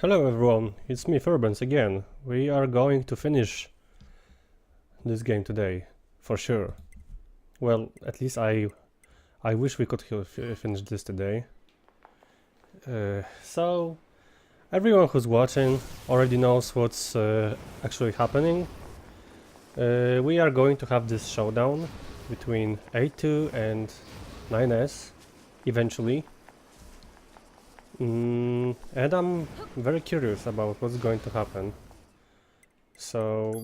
Hello everyone, it's me Furbens again. We are going to finish this game today, for sure. Well, at least I wish we could finish this today. So, everyone who's watching already knows what's actually happening. We are going to have this showdown between A2 and 9S, eventually. And I'm very curious about what's going to happen. So,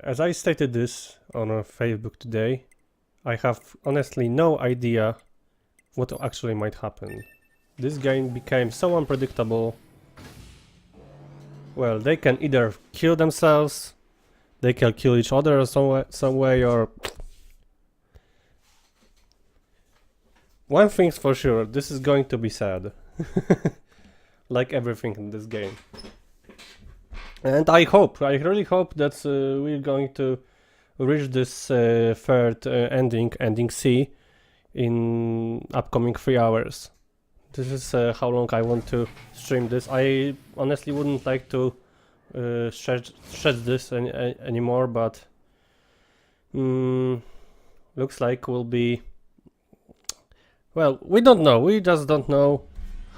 as I stated this on Facebook today, I have honestly no idea what actually might happen. This game became so unpredictable. Well, they can either kill themselves, they can kill each other some way, or... One thing's for sure, this is going to be sad. Like everything in this game. And I really hope that we're going to reach this third ending C in upcoming 3 hours. This is how long I want to stream this. I honestly wouldn't like to stretch this anymore, but looks like we'll be... Well, we don't know. We just don't know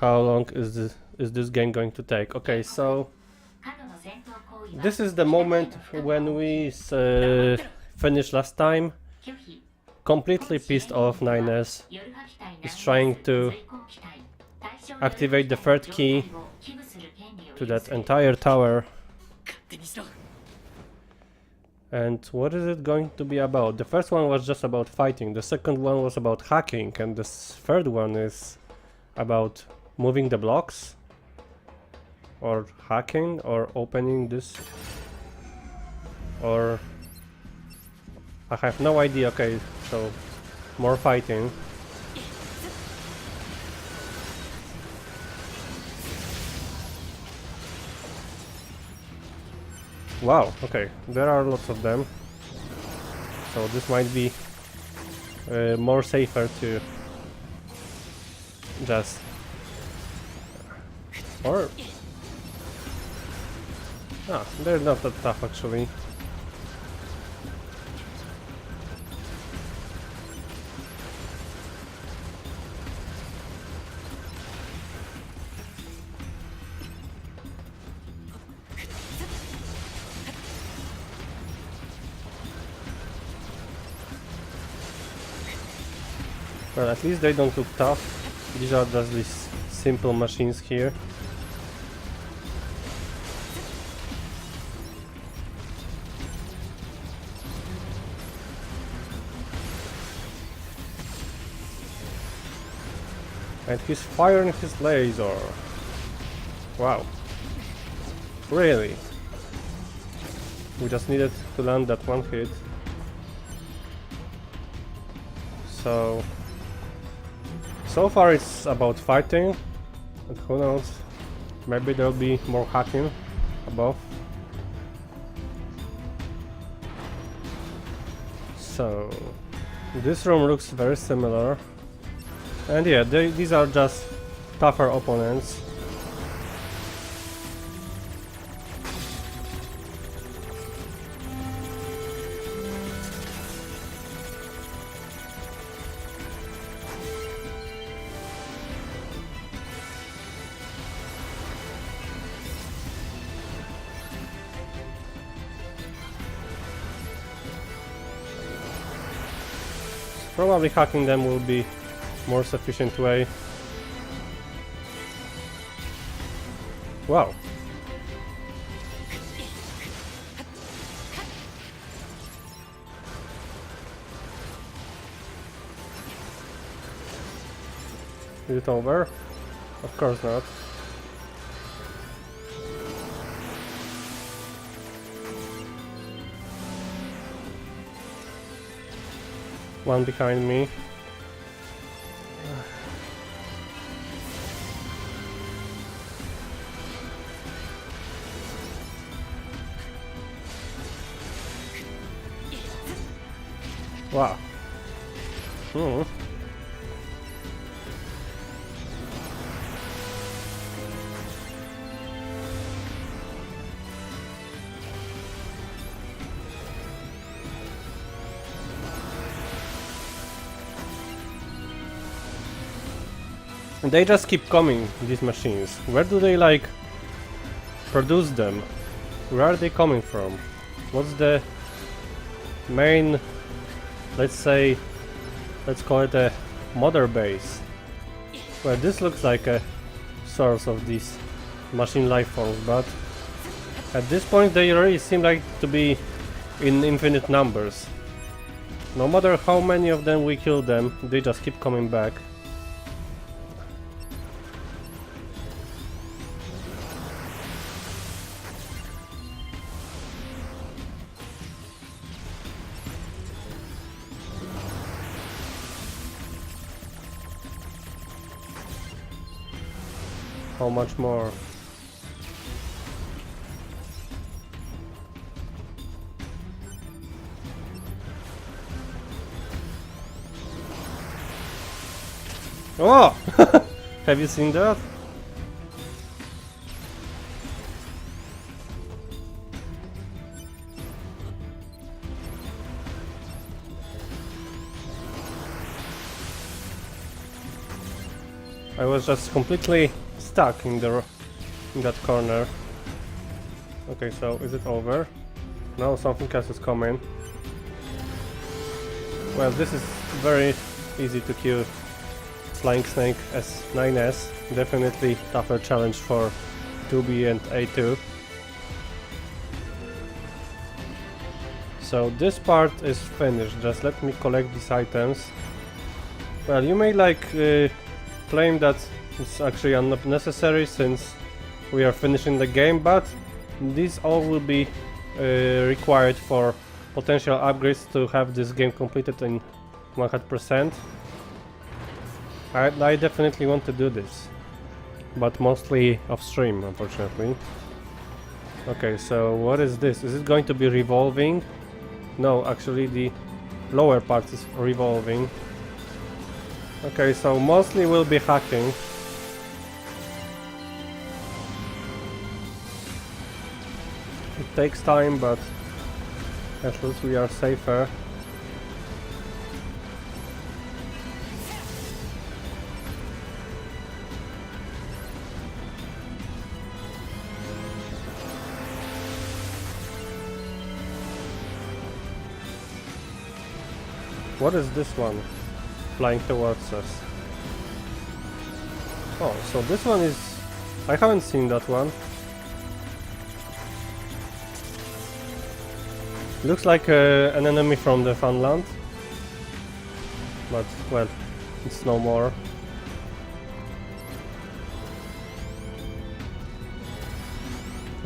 how long is this game going to take. Okay, so this is the moment when we finished last time. Completely pissed off 9S is trying to activate the third key to that entire tower. And what is it going to be about? The first one was just about fighting, the second one was about hacking, and the third one is about moving the blocks, or hacking, or opening this, or... I have no idea. Okay, so more fighting. Wow, okay, there are lots of them, so this might be more safer to just... or... they're not that tough actually. Well, at least they don't look tough. These are just these simple machines here. And he's firing his laser. Wow. Really? We just needed to land that one hit. So far it's about fighting, and who knows, maybe there'll be more hacking above. So, this room looks very similar, and yeah, these are just tougher opponents. Probably hacking them will be more sufficient way. Wow. Is it over? Of course not. One behind me. Wow. And they just keep coming, these machines. Where do they like produce them? Where are they coming from? What's the main, let's call it a mother base? Well, this looks like a source of these machine life forms, but at this point they really seem like to be in infinite numbers. No matter how many of them we kill them, they just keep coming back. How much more? Oh! Have you seen that? I was just completely stuck in that corner. Okay, so is it over? No, something else is coming. Well, this is very easy to kill. Flying Snake S9S, definitely tougher challenge for 2B and A2. So this part is finished, just let me collect these items. Well, you may like claim that it's actually unnecessary since we are finishing the game, but these all will be required for potential upgrades to have this game completed in 100%. I definitely want to do this, but mostly off stream, unfortunately. Okay, so what is this? Is it going to be revolving? No, actually the lower part is revolving. Okay, so mostly we'll be hacking. It takes time, but at least we are safer. What is this one flying towards us? Oh, so this one is... I haven't seen that one. Looks like an enemy from the Funland. But, well, it's no more.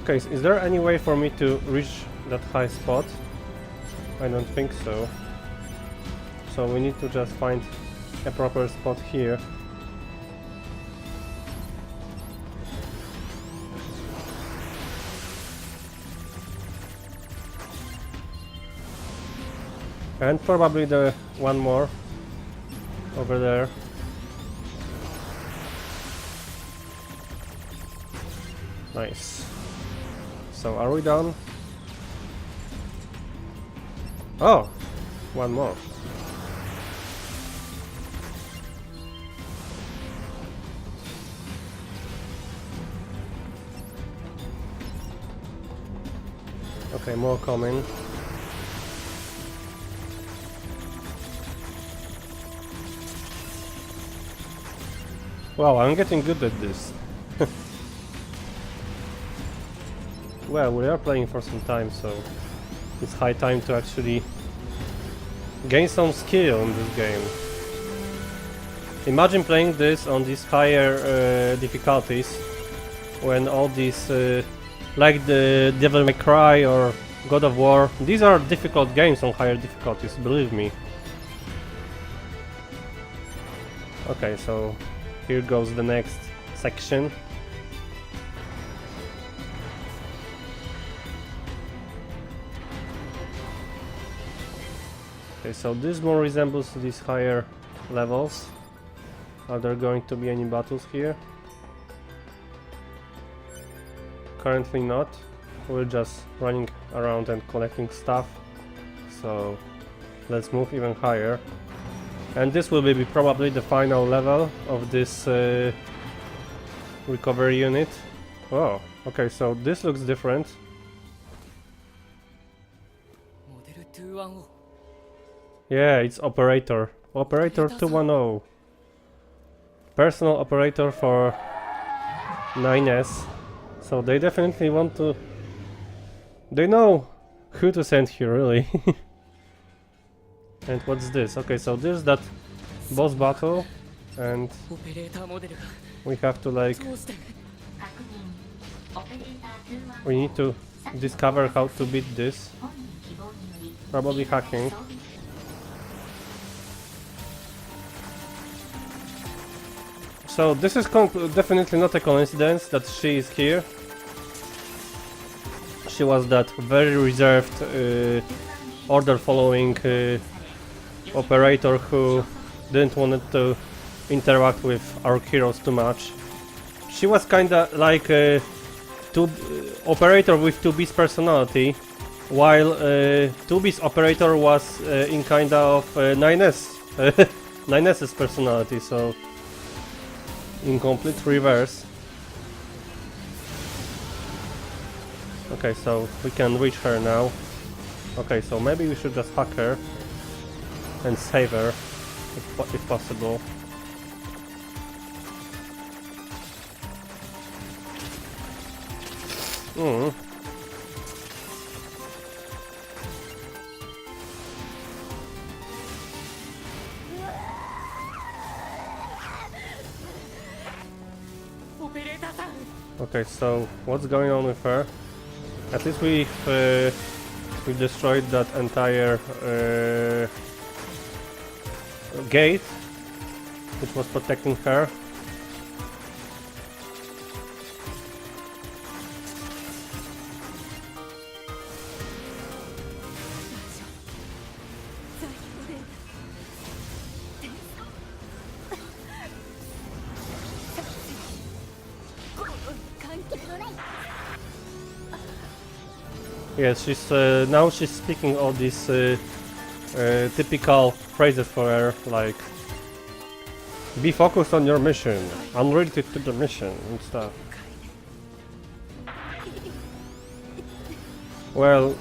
Okay, is there any way for me to reach that high spot? I don't think so. So we need to just find a proper spot here. And probably the one more over there. Nice. So are we done? Oh, one more. Okay, more coming. Wow, I'm getting good at this. Well, we are playing for some time, so it's high time to actually gain some skill in this game. Imagine playing this on these higher difficulties, when all these like the Devil May Cry or God of War, these are difficult games on higher difficulties, believe me. Okay, so here goes the next section. Okay, so this more resembles these higher levels. Are there going to be any battles here? Currently not. We're just running around and collecting stuff. So let's move even higher. And this will be probably the final level of this recovery unit. Oh, okay, so this looks different. Yeah, it's operator. Operator 210. Personal operator for 9S. So they definitely want to... They know who to send here, really. And what's this? Okay, so this is that boss battle. And we have to like... We need to discover how to beat this. Probably hacking. So this is definitely not a coincidence that she is here. She was that very reserved order following operator who didn't want to interact with our heroes too much. She was kinda like a operator with 2B's personality, while 2B's operator was in kinda of 9S 9S's personality, so in complete reverse. Okay, so we can reach her now. Okay, so maybe we should just hack her and save her if possible. Okay, so what's going on with her? At least we destroyed that entire gate, which was protecting her. Yes, she's now she's speaking all these typical phrases for her, like "Be focused on your mission," "Unrelated to the mission," and stuff. Well,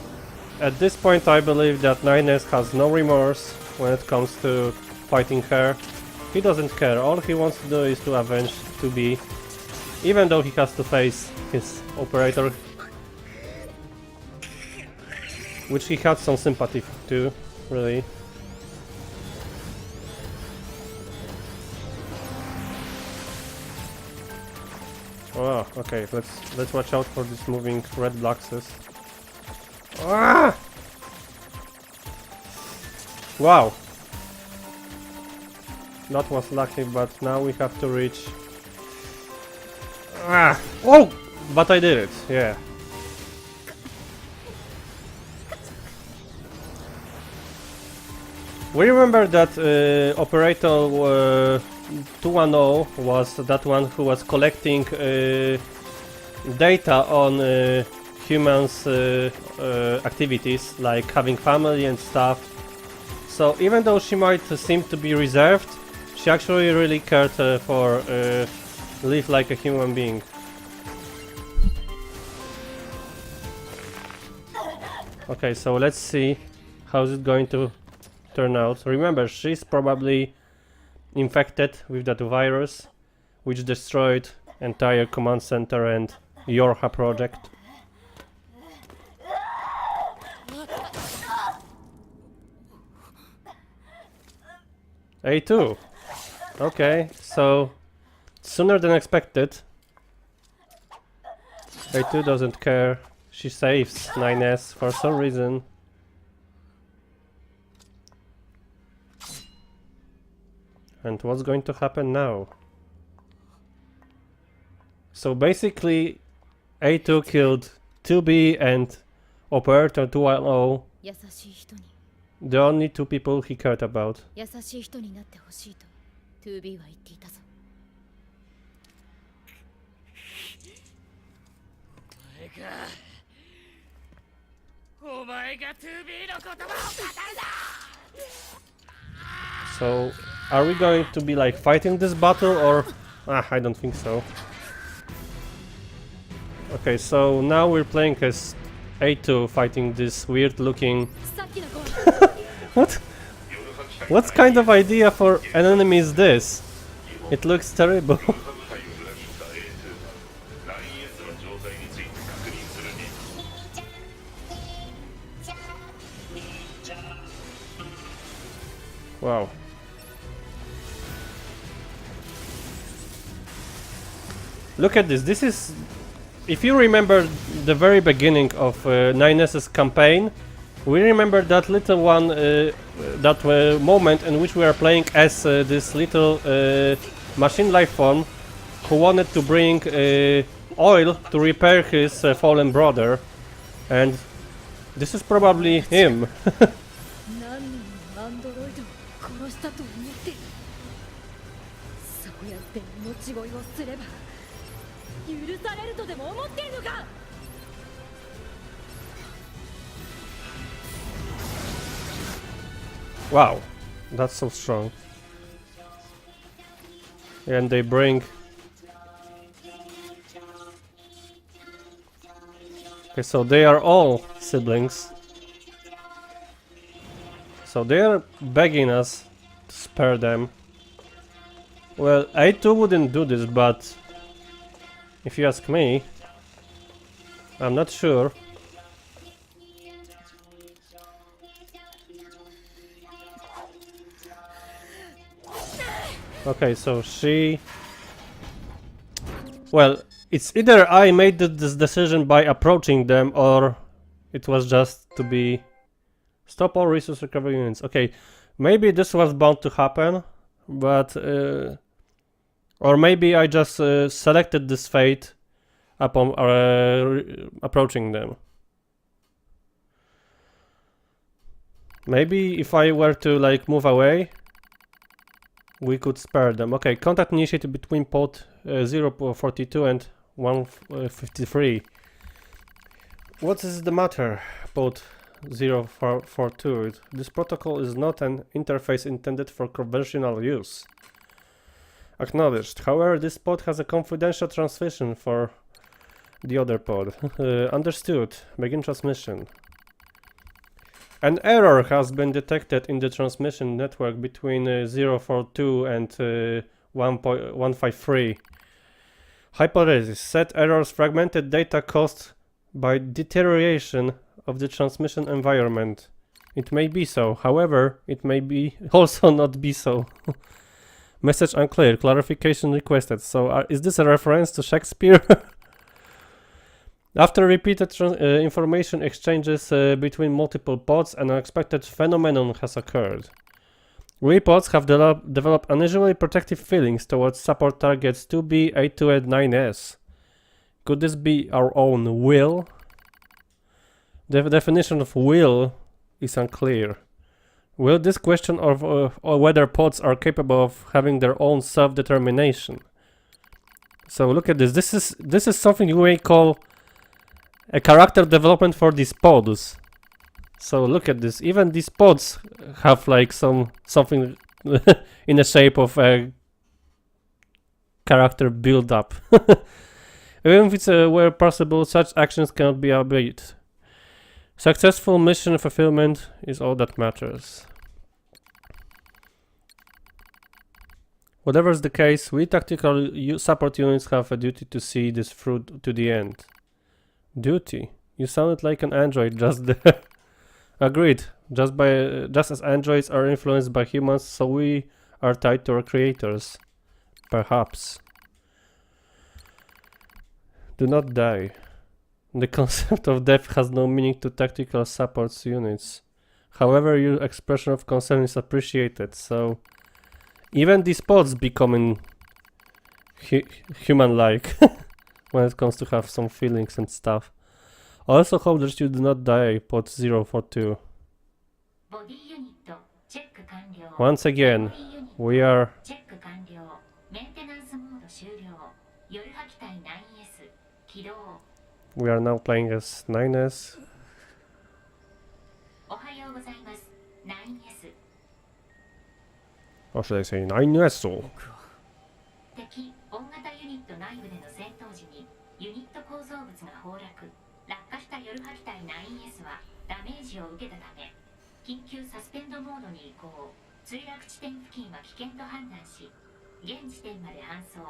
at this point, I believe that 9S has no remorse when it comes to fighting her. He doesn't care. All he wants to do is to avenge 2B, even though he has to face his operator, which he had some sympathy to, really. Oh, okay. Let's watch out for these moving red boxes. Ah! Wow. That was lucky, but now we have to reach. Ah! Oh! But I did it. Yeah. We remember that operator 210 was that one who was collecting data on humans' activities, like having family and stuff. So even though she might seem to be reserved, she actually really cared for live like a human being. Okay, so let's see how's it going to turn out. Remember, she's probably infected with that virus, which destroyed entire command center and Yorha project. A2. Okay, so sooner than expected. A2 doesn't care. She saves 9S for some reason. And what's going to happen now? So basically, A2 killed 2B and Operator 210, the only two people he cared about. So, are we going to be like fighting this battle or... I don't think so. Okay, so now we're playing as A2 fighting this weird looking... What? What kind of idea for an enemy is this? It looks terrible. Wow. Look at this. This is... If you remember the very beginning of NieR's campaign, we remember that little one, that moment in which we are playing as this little machine life form who wanted to bring oil to repair his fallen brother, and this is probably him. Wow, that's so strong. And they bring... Okay, so they are all siblings. So they are begging us to spare them. Well, A2 wouldn't do this, but if you ask me, I'm not sure. Okay, so she... Well, it's either I made this decision by approaching them, or it was just to be... Stop all resource recovery units. Okay, maybe this was bound to happen, but... or maybe I just selected this fate upon approaching them. Maybe if I were to like move away, we could spare them. Okay, contact initiated between pod 042 and 153. What is the matter, pod 042? This protocol is not an interface intended for conventional use. Acknowledged. However, this pod has a confidential transmission for the other pod. Understood. Begin transmission. An error has been detected in the transmission network between 042 and 153. Hypothesis. Said errors fragmented data caused by deterioration of the transmission environment. It may be so. However, it may be also not be so. Message unclear. Clarification requested. So, is this a reference to Shakespeare? After repeated information exchanges between multiple pods, an unexpected phenomenon has occurred. We pods have developed unusually protective feelings towards support targets 2B, A2, and 9S. Could this be our own will? The definition of will is unclear. Will this question of or whether pods are capable of having their own self-determination? So look at this. This is something you may call a character development for these pods. So look at this. Even these pods have like something in the shape of a character build-up. Even if it's where possible, such actions cannot be obeyed. Successful mission fulfillment is all that matters. Whatever is the case, we tactical support units have a duty to see this through to the end. Duty? You sounded like an android just there. Agreed. Just as androids are influenced by humans, so we are tied to our creators. Perhaps. Do not die. The concept of death has no meaning to tactical support units. However, your expression of concern is appreciated, so... Even these pods becoming human-like when it comes to have some feelings and stuff. I also hope that you do not die, pod 042. Once again, we are... We are now playing as 9S. Or should I say NieR? 敵大型ユニット内部での戦闘時にユニット構造物が崩落落下したヨルハ機体 9S はダメージを受けたため緊急サスペンドモードに移行墜落地点付近は危険と判断し現時点まで搬送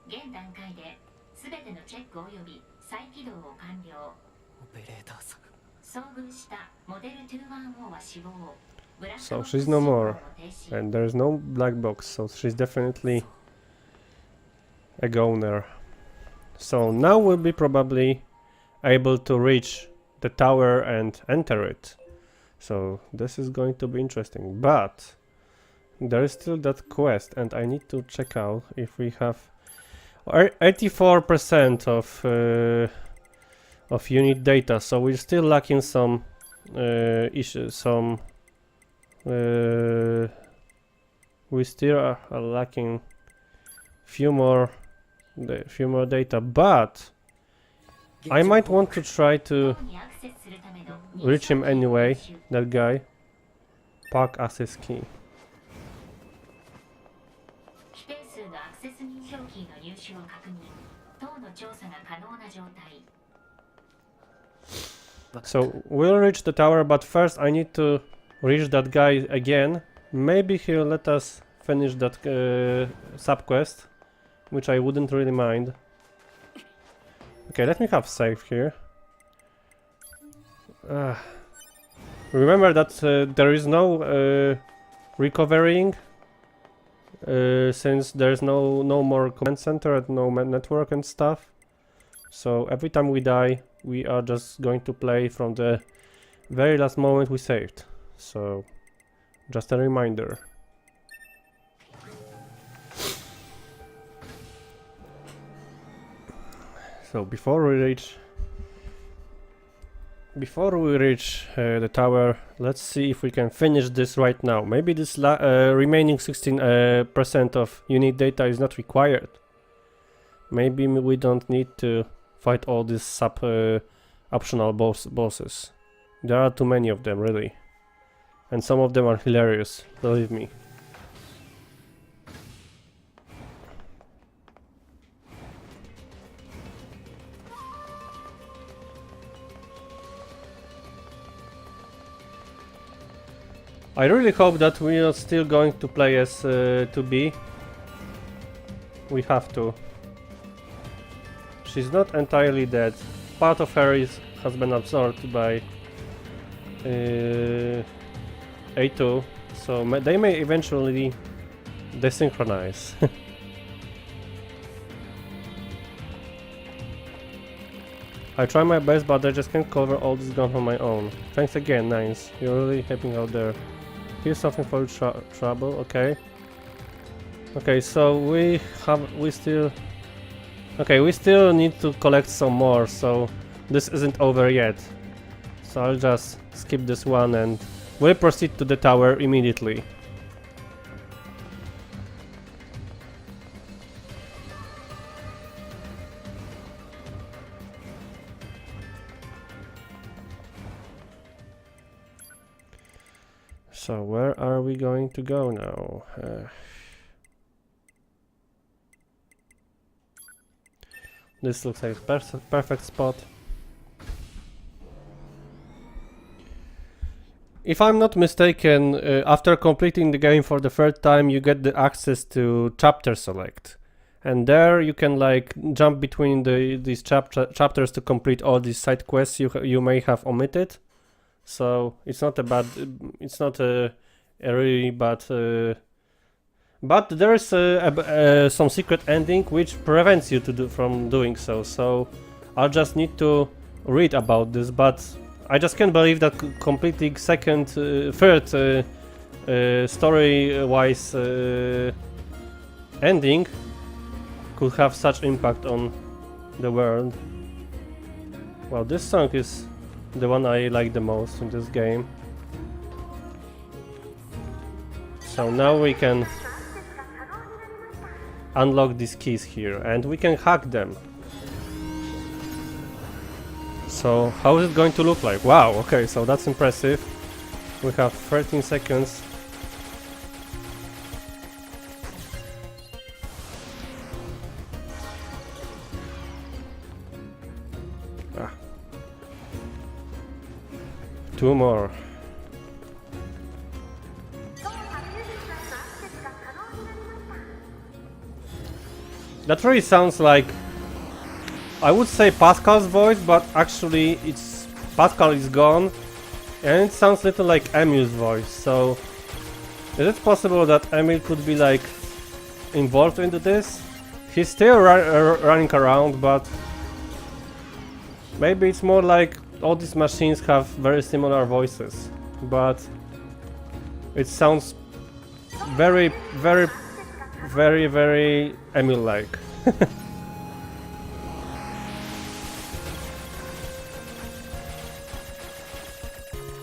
現段階で全てのチェック及び再起動を完了オペレーターさん遭遇したモデル210は死亡 So she's no more, and there's no black box, so she's definitely a goner. So now we'll be probably able to reach the tower and enter it. So this is going to be interesting, but there is still that quest, and I need to check out if we have 84% of unit data. So we're still lacking some issues, we still are lacking few more data, but I might want to try to reach him anyway, that guy. Park access key. So we'll reach the tower, but first I need to reach that guy again. Maybe he'll let us finish that sub-quest, which I wouldn't really mind. Okay, let me have save here. Remember that there is no recovering since there's no more command center and no network and stuff. So every time we die, we are just going to play from the very last moment we saved. So just a reminder. So before we reach the tower, let's see if we can finish this right now. Maybe this remaining 16% of unit data is not required. Maybe we don't need to fight all these sub optional bosses. There are too many of them, really. And some of them are hilarious, believe me. I really hope that we are still going to play as 2B. We have to. She's not entirely dead. Part of her has been absorbed by A2, so they may eventually desynchronize. I try my best, but I just can't cover all this ground on my own. Thanks again, Nines. You're really helping out there. Here's something for trouble, okay. Okay, so we still need to collect some more, so this isn't over yet. So I'll just skip this one and we'll proceed to the tower immediately. So where are we going to go now? This looks like a perfect spot. If I'm not mistaken, after completing the game for the third time, you get the access to chapter select, and there you can like jump between these chapters to complete all these side quests you may have omitted. So it's not a really bad, but there is some secret ending which prevents you from doing so. So I'll just need to read about this, but I just can't believe that completing third story-wise ending could have such impact on the world. Well, this song is the one I like the most in this game. So now we can unlock these keys here and we can hack them. So how is it going to look like? Wow, okay, so that's impressive. We have 13 seconds. Ah. 2 more. That really sounds like, I would say Pascal's voice, but actually it's Pascal is gone, and it sounds little like Emil's voice. So is it possible that Emil could be like involved into this? He's still running around, but maybe it's more like all these machines have very similar voices, but it sounds very, very, very, very Emil-like.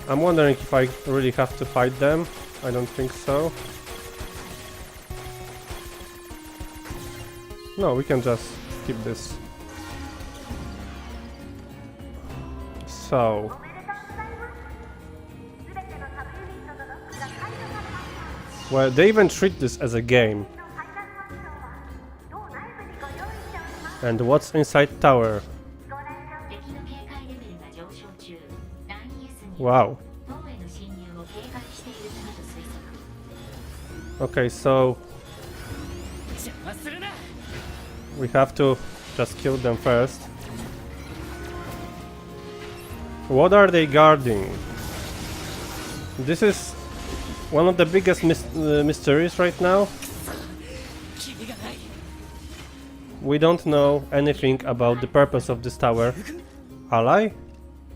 I'm wondering if I really have to fight them. I don't think so. No, we can just skip this. So... well, they even treat this as a game. And what's inside tower? Wow. Okay, so we have to just kill them first. What are they guarding? This is one of the biggest mysteries right now. We don't know anything about the purpose of this tower. Ally?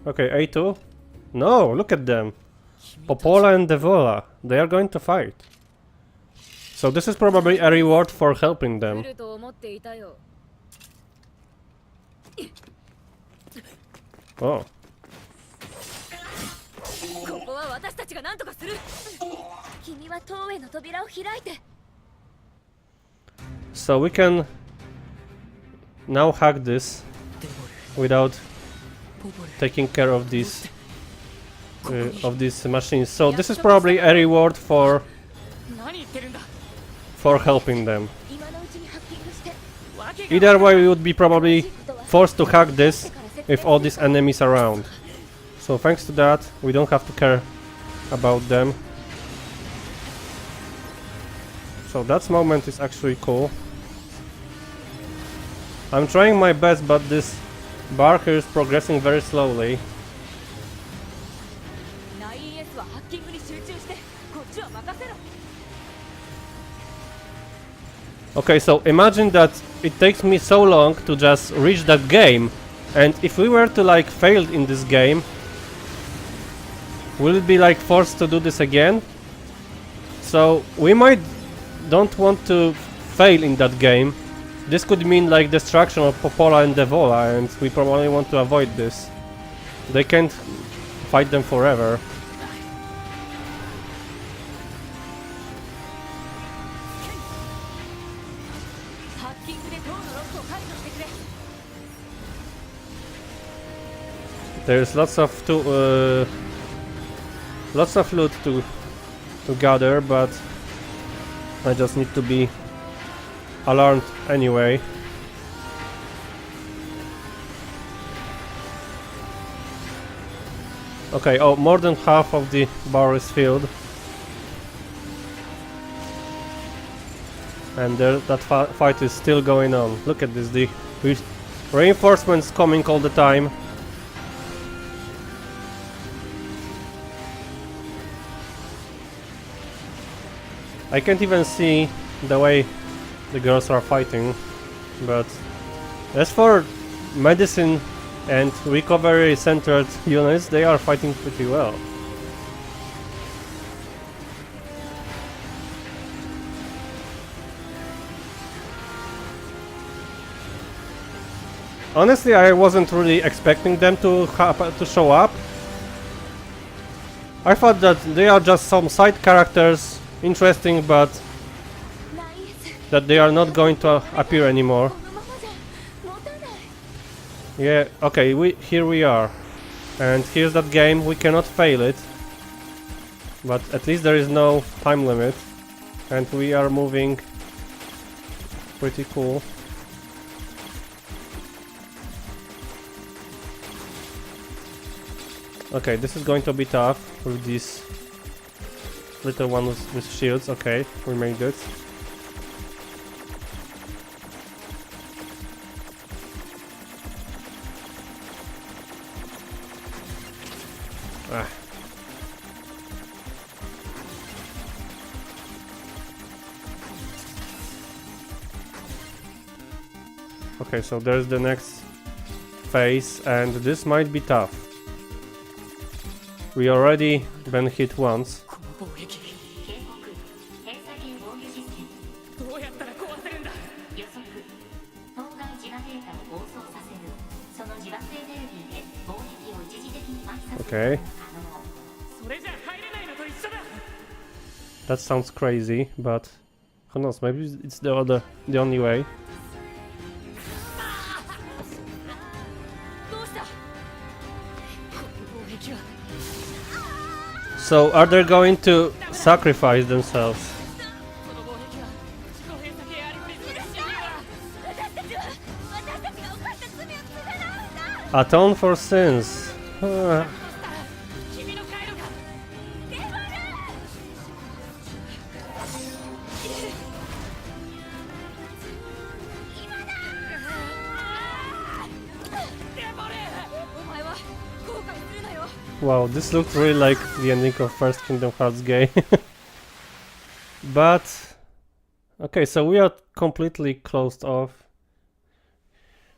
Okay, A2. No, look at them. Popola and Devola. They are going to fight. So this is probably a reward for helping them. Oh. So we can now hack this without taking care of these machines. So this is probably a reward for helping them. Either way, we would be probably forced to hack this with all these enemies around. So thanks to that, we don't have to care about them. So that moment is actually cool. I'm trying my best, but this bar here is progressing very slowly. Okay, so imagine that it takes me so long to just reach that game, and if we were to like fail in this game, will it be like forced to do this again? So we might don't want to fail in that game. This could mean like destruction of Popola and Devola, and we probably want to avoid this. They can't fight them forever. There's lots of loot to gather, but I just need to be alarmed anyway. Okay, oh, more than half of the bar is filled. And that fight is still going on. Look at this, the reinforcements coming all the time. I can't even see the way the girls are fighting, but as for medicine and recovery centered units, they are fighting pretty well. Honestly, I wasn't really expecting them to show up. I thought that they are just some side characters, interesting, but that they are not going to appear anymore. Yeah, okay, here we are. And here's that game, we cannot fail it. But at least there is no time limit. And we are moving pretty cool. Okay, this is going to be tough with these little ones with shields. Okay, we made it. Ah. Okay, so there's the next phase, and this might be tough. We already been hit once. 警告閉鎖系防御システムどうやったら壊せるんだ。予測当該自我データを暴走させるその自爆エネルギーで攻撃を一時的に麻痺させることが可能それじゃ入れないのと一緒だ。 That sounds crazy, but who knows? Maybe it's the only way. どうした。この攻撃は So are they going to sacrifice themselves? その攻撃は自己閉鎖系アルゴリズムの侵入は私たちが犯した罪を償うんだ。 Atone for sins. 君の回路がデモル。お前は後悔するなよ。 Wow, this looks really like the ending of first Kingdom Hearts game. But okay, so we are completely closed off.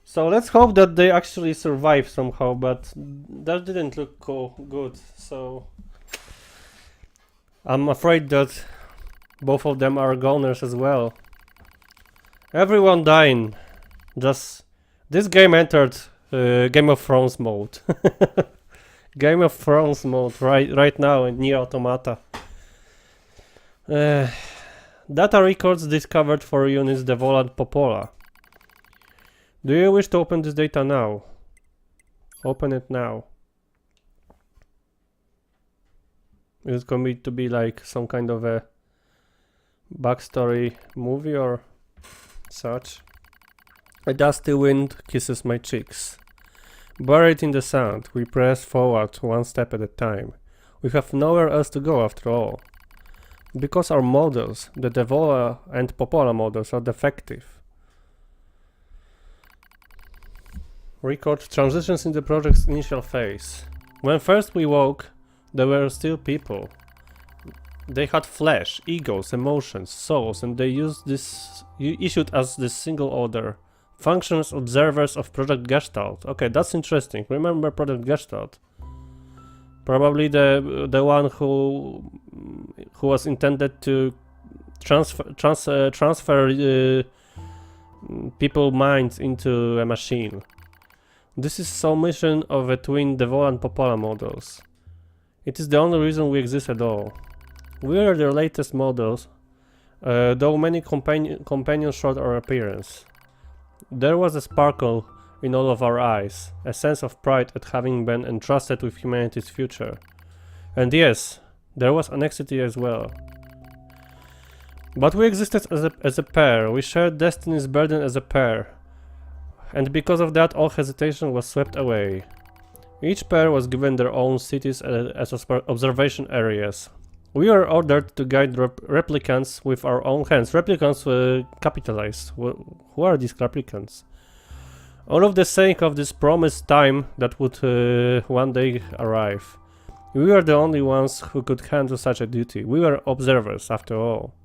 So let's hope that they actually survive somehow, but that didn't look good. So I'm afraid that both of them are goners as well. Everyone dying. Just this game entered Game of Thrones mode. Game of Thrones mode right now in NieR Automata. Data records discovered for units Devola and Popola. Do you wish to open this data now? Open it now. Is it going to be like some kind of a backstory movie or such? A dusty wind kisses my cheeks. Buried in the sand, we press forward one step at a time. We have nowhere else to go after all. Because our models, the Devola and Popola models, are defective. Record transitions in the project's initial phase. When first we woke, there were still people. They had flesh, egos, emotions, souls, and they issued us this single order. Functions observers of Project Gestalt. Okay, that's interesting. Remember Project Gestalt? Probably the one who was intended to transfer people minds into a machine. This is submission of a twin Devola and Popola models. It is the only reason we exist at all. We are their latest models, though many companions showed our appearance. There was a sparkle in all of our eyes, a sense of pride at having been entrusted with humanity's future. And yes, there was anxiety as well. But we existed as a pair, we shared destiny's burden as a pair. And because of that, all hesitation was swept away. Each pair was given their own cities as observation areas. We were ordered to guide replicants with our own hands. Replicants were capitalized. Who are these replicants? All of the sake of this promised time that would one day arrive. We were the only ones who could handle such a duty. We were observers, after all.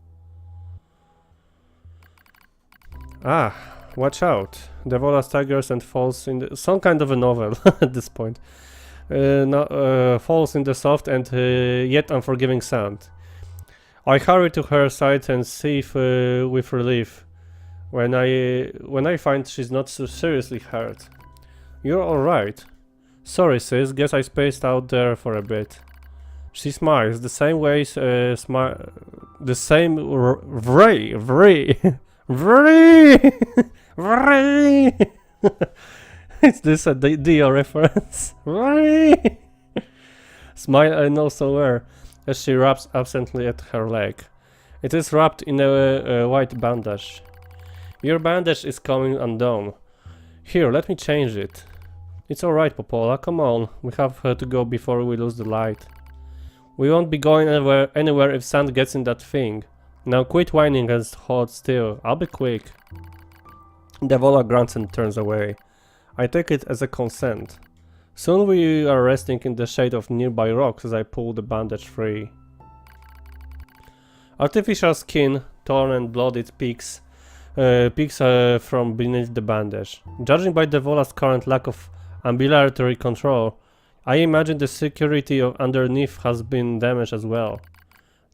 Ah, watch out. Devola staggers and falls in some kind of a novel at this point. Falls in the soft and yet unforgiving sand. I hurry to her side and see if, with relief when I find she's not so seriously hurt. You're alright. Sorry sis, guess I spaced out there for a bit. She smiles, the same way the same Is this a Dio reference? Smile I know so well, as she rubs absently at her leg. It is wrapped in a white bandage. Your bandage is coming undone. Here, let me change it. It's alright, Popola, come on. We have to go before we lose the light. We won't be going anywhere if sand gets in that thing. Now quit whining and hold still. I'll be quick. Devola grunts and turns away. I take it as a consent. Soon we are resting in the shade of nearby rocks as I pull the bandage free. Artificial skin, torn and bloodied, peeks from beneath the bandage. Judging by Devola's current lack of ambulatory control, I imagine the security underneath has been damaged as well.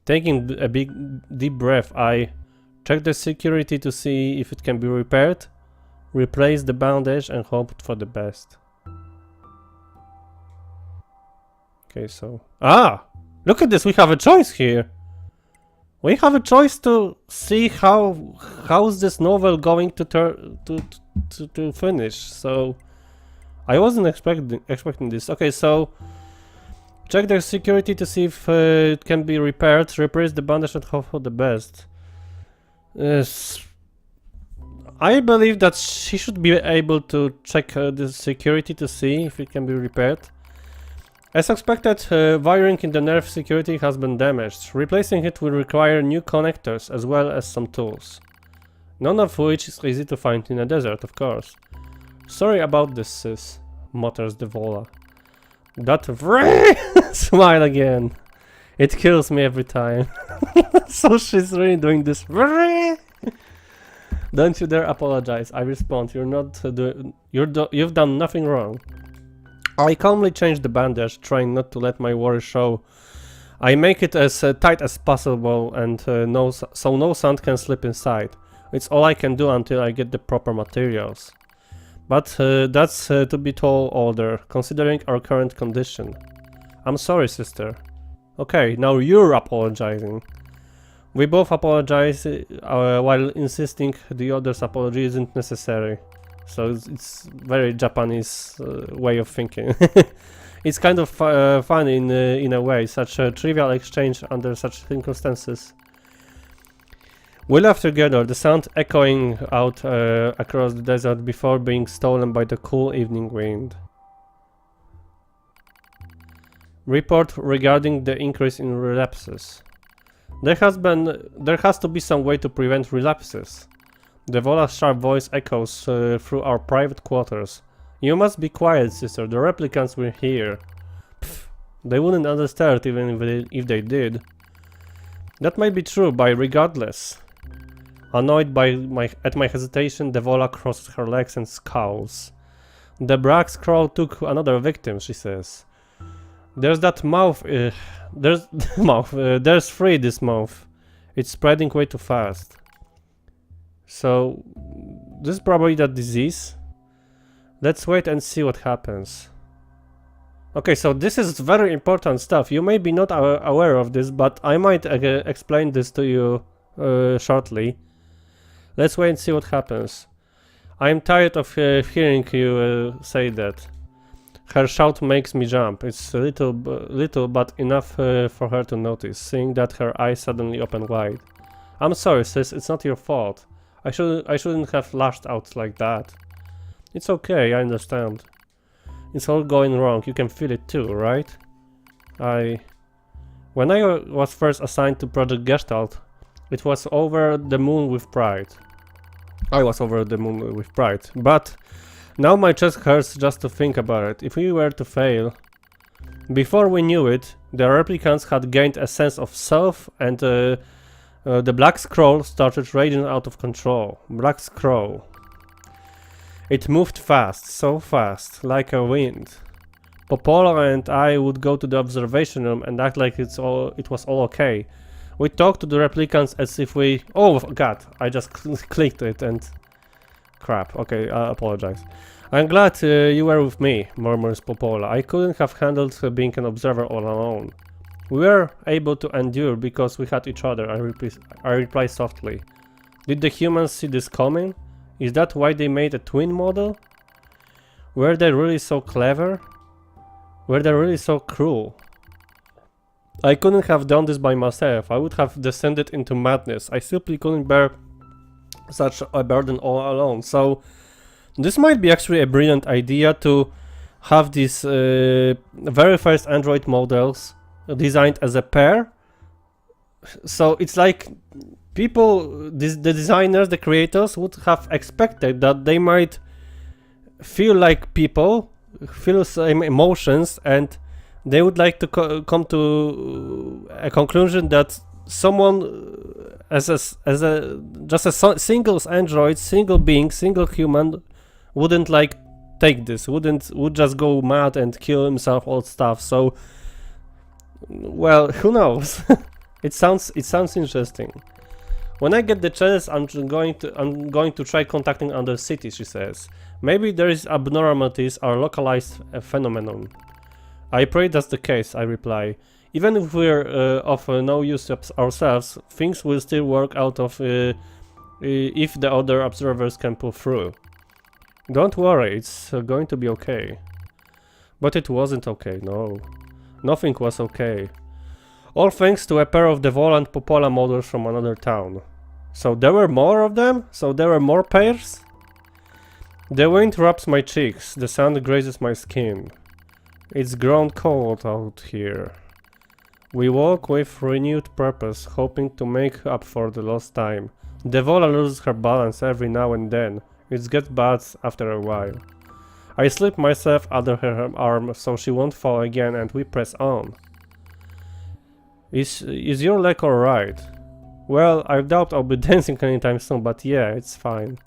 Taking a big deep breath, I check the security to see if it can be repaired, replace the bandage and hope for the best. Okay, so... Ah! Look at this, we have a choice here! We have a choice to see how's this novel going to finish, so... I wasn't expecting this. Okay, so... Check the security to see if it can be repaired, replace the bandage and hope for the best. Yes. I believe that she should be able to check the security to see if it can be repaired. As expected, wiring in the nerve security has been damaged. Replacing it will require new connectors as well as some tools. None of which is easy to find in a desert, of course. Sorry about this, sis, mutters Devola. That smile again. It kills me every time. So she's really doing this. Don't you dare apologize. I respond. You're not you've done nothing wrong. I calmly change the bandage, trying not to let my worry show. I make it as tight as possible and so no sand can slip inside. It's all I can do until I get the proper materials. But that's to be tall order, considering our current condition. I'm sorry, sister. Okay, now you're apologizing. We both apologize while insisting the other's apology isn't necessary. So it's very Japanese way of thinking. It's kind of fun in a way, such a trivial exchange under such circumstances. We left together, the sound echoing out across the desert before being stolen by the cool evening wind. Report regarding the increase in relapses. There has to be some way to prevent relapses. Devola's sharp voice echoes through our private quarters. You must be quiet, sister, the replicants will hear. Pfft, they wouldn't understand even if they did. That might be true, but regardless. Annoyed at my hesitation, Devola crosses her legs and scowls. The black scroll took another victim, she says. There's that mouth, there's free this mouth. It's spreading way too fast. So, this is probably that disease. Let's wait and see what happens. Okay, so this is very important stuff. You may be not aware of this, but I might explain this to you shortly. Let's wait and see what happens. I'm tired of hearing you say that. Her shout makes me jump. It's little but enough for her to notice, seeing that her eyes suddenly open wide. I'm sorry, sis, it's not your fault. I shouldn't have lashed out like that. It's okay, I understand. It's all going wrong, you can feel it too, right? When I was first assigned to Project Gestalt, it was over the moon with pride. I was over the moon with pride, but now my chest hurts just to think about it. If we were to fail... Before we knew it, the replicants had gained a sense of self and the Black Scroll started raging out of control. Black Scroll. It moved fast, so fast, like a wind. Popola and I would go to the observation room and act like it was all okay. We talked to the replicants as if we... Oh god, I just clicked it and... Crap, okay, I apologize. I'm glad you were with me, murmurs Popola. I couldn't have handled being an observer all alone. We were able to endure because we had each other, I reply softly. Did the humans see this coming? Is that why they made a twin model? Were they really so clever? Were they really so cruel? I couldn't have done this by myself, I would have descended into madness. I simply couldn't bear such a burden all alone. So this might be actually a brilliant idea to have these very first Android models designed as a pair. So it's like people, the designers, the creators would have expected that they might feel like people, feel same emotions, and they would like to come to a conclusion that someone as a just a single android, single being, single human wouldn't like take this, would just go mad and kill himself, all stuff. So, well, who knows? It sounds interesting. When I get the chance, I'm going to try contacting other cities, she says. Maybe there is abnormalities or localized phenomenon. I pray that's the case, I reply. Even if we're of no use ourselves, things will still work out of if the other observers can pull through. Don't worry, it's going to be okay. But it wasn't okay, no. Nothing was okay. All thanks to a pair of Devol and Popola models from another town. So there were more of them? So there were more pairs? The wind rubs my cheeks, the sun grazes my skin. It's grown cold out here. We walk with renewed purpose, hoping to make up for the lost time. Devola loses her balance every now and then. It gets bad after a while. I slip myself under her arm so she won't fall again, and we press on. Is your leg alright? Well, I doubt I'll be dancing anytime soon, but yeah, it's fine.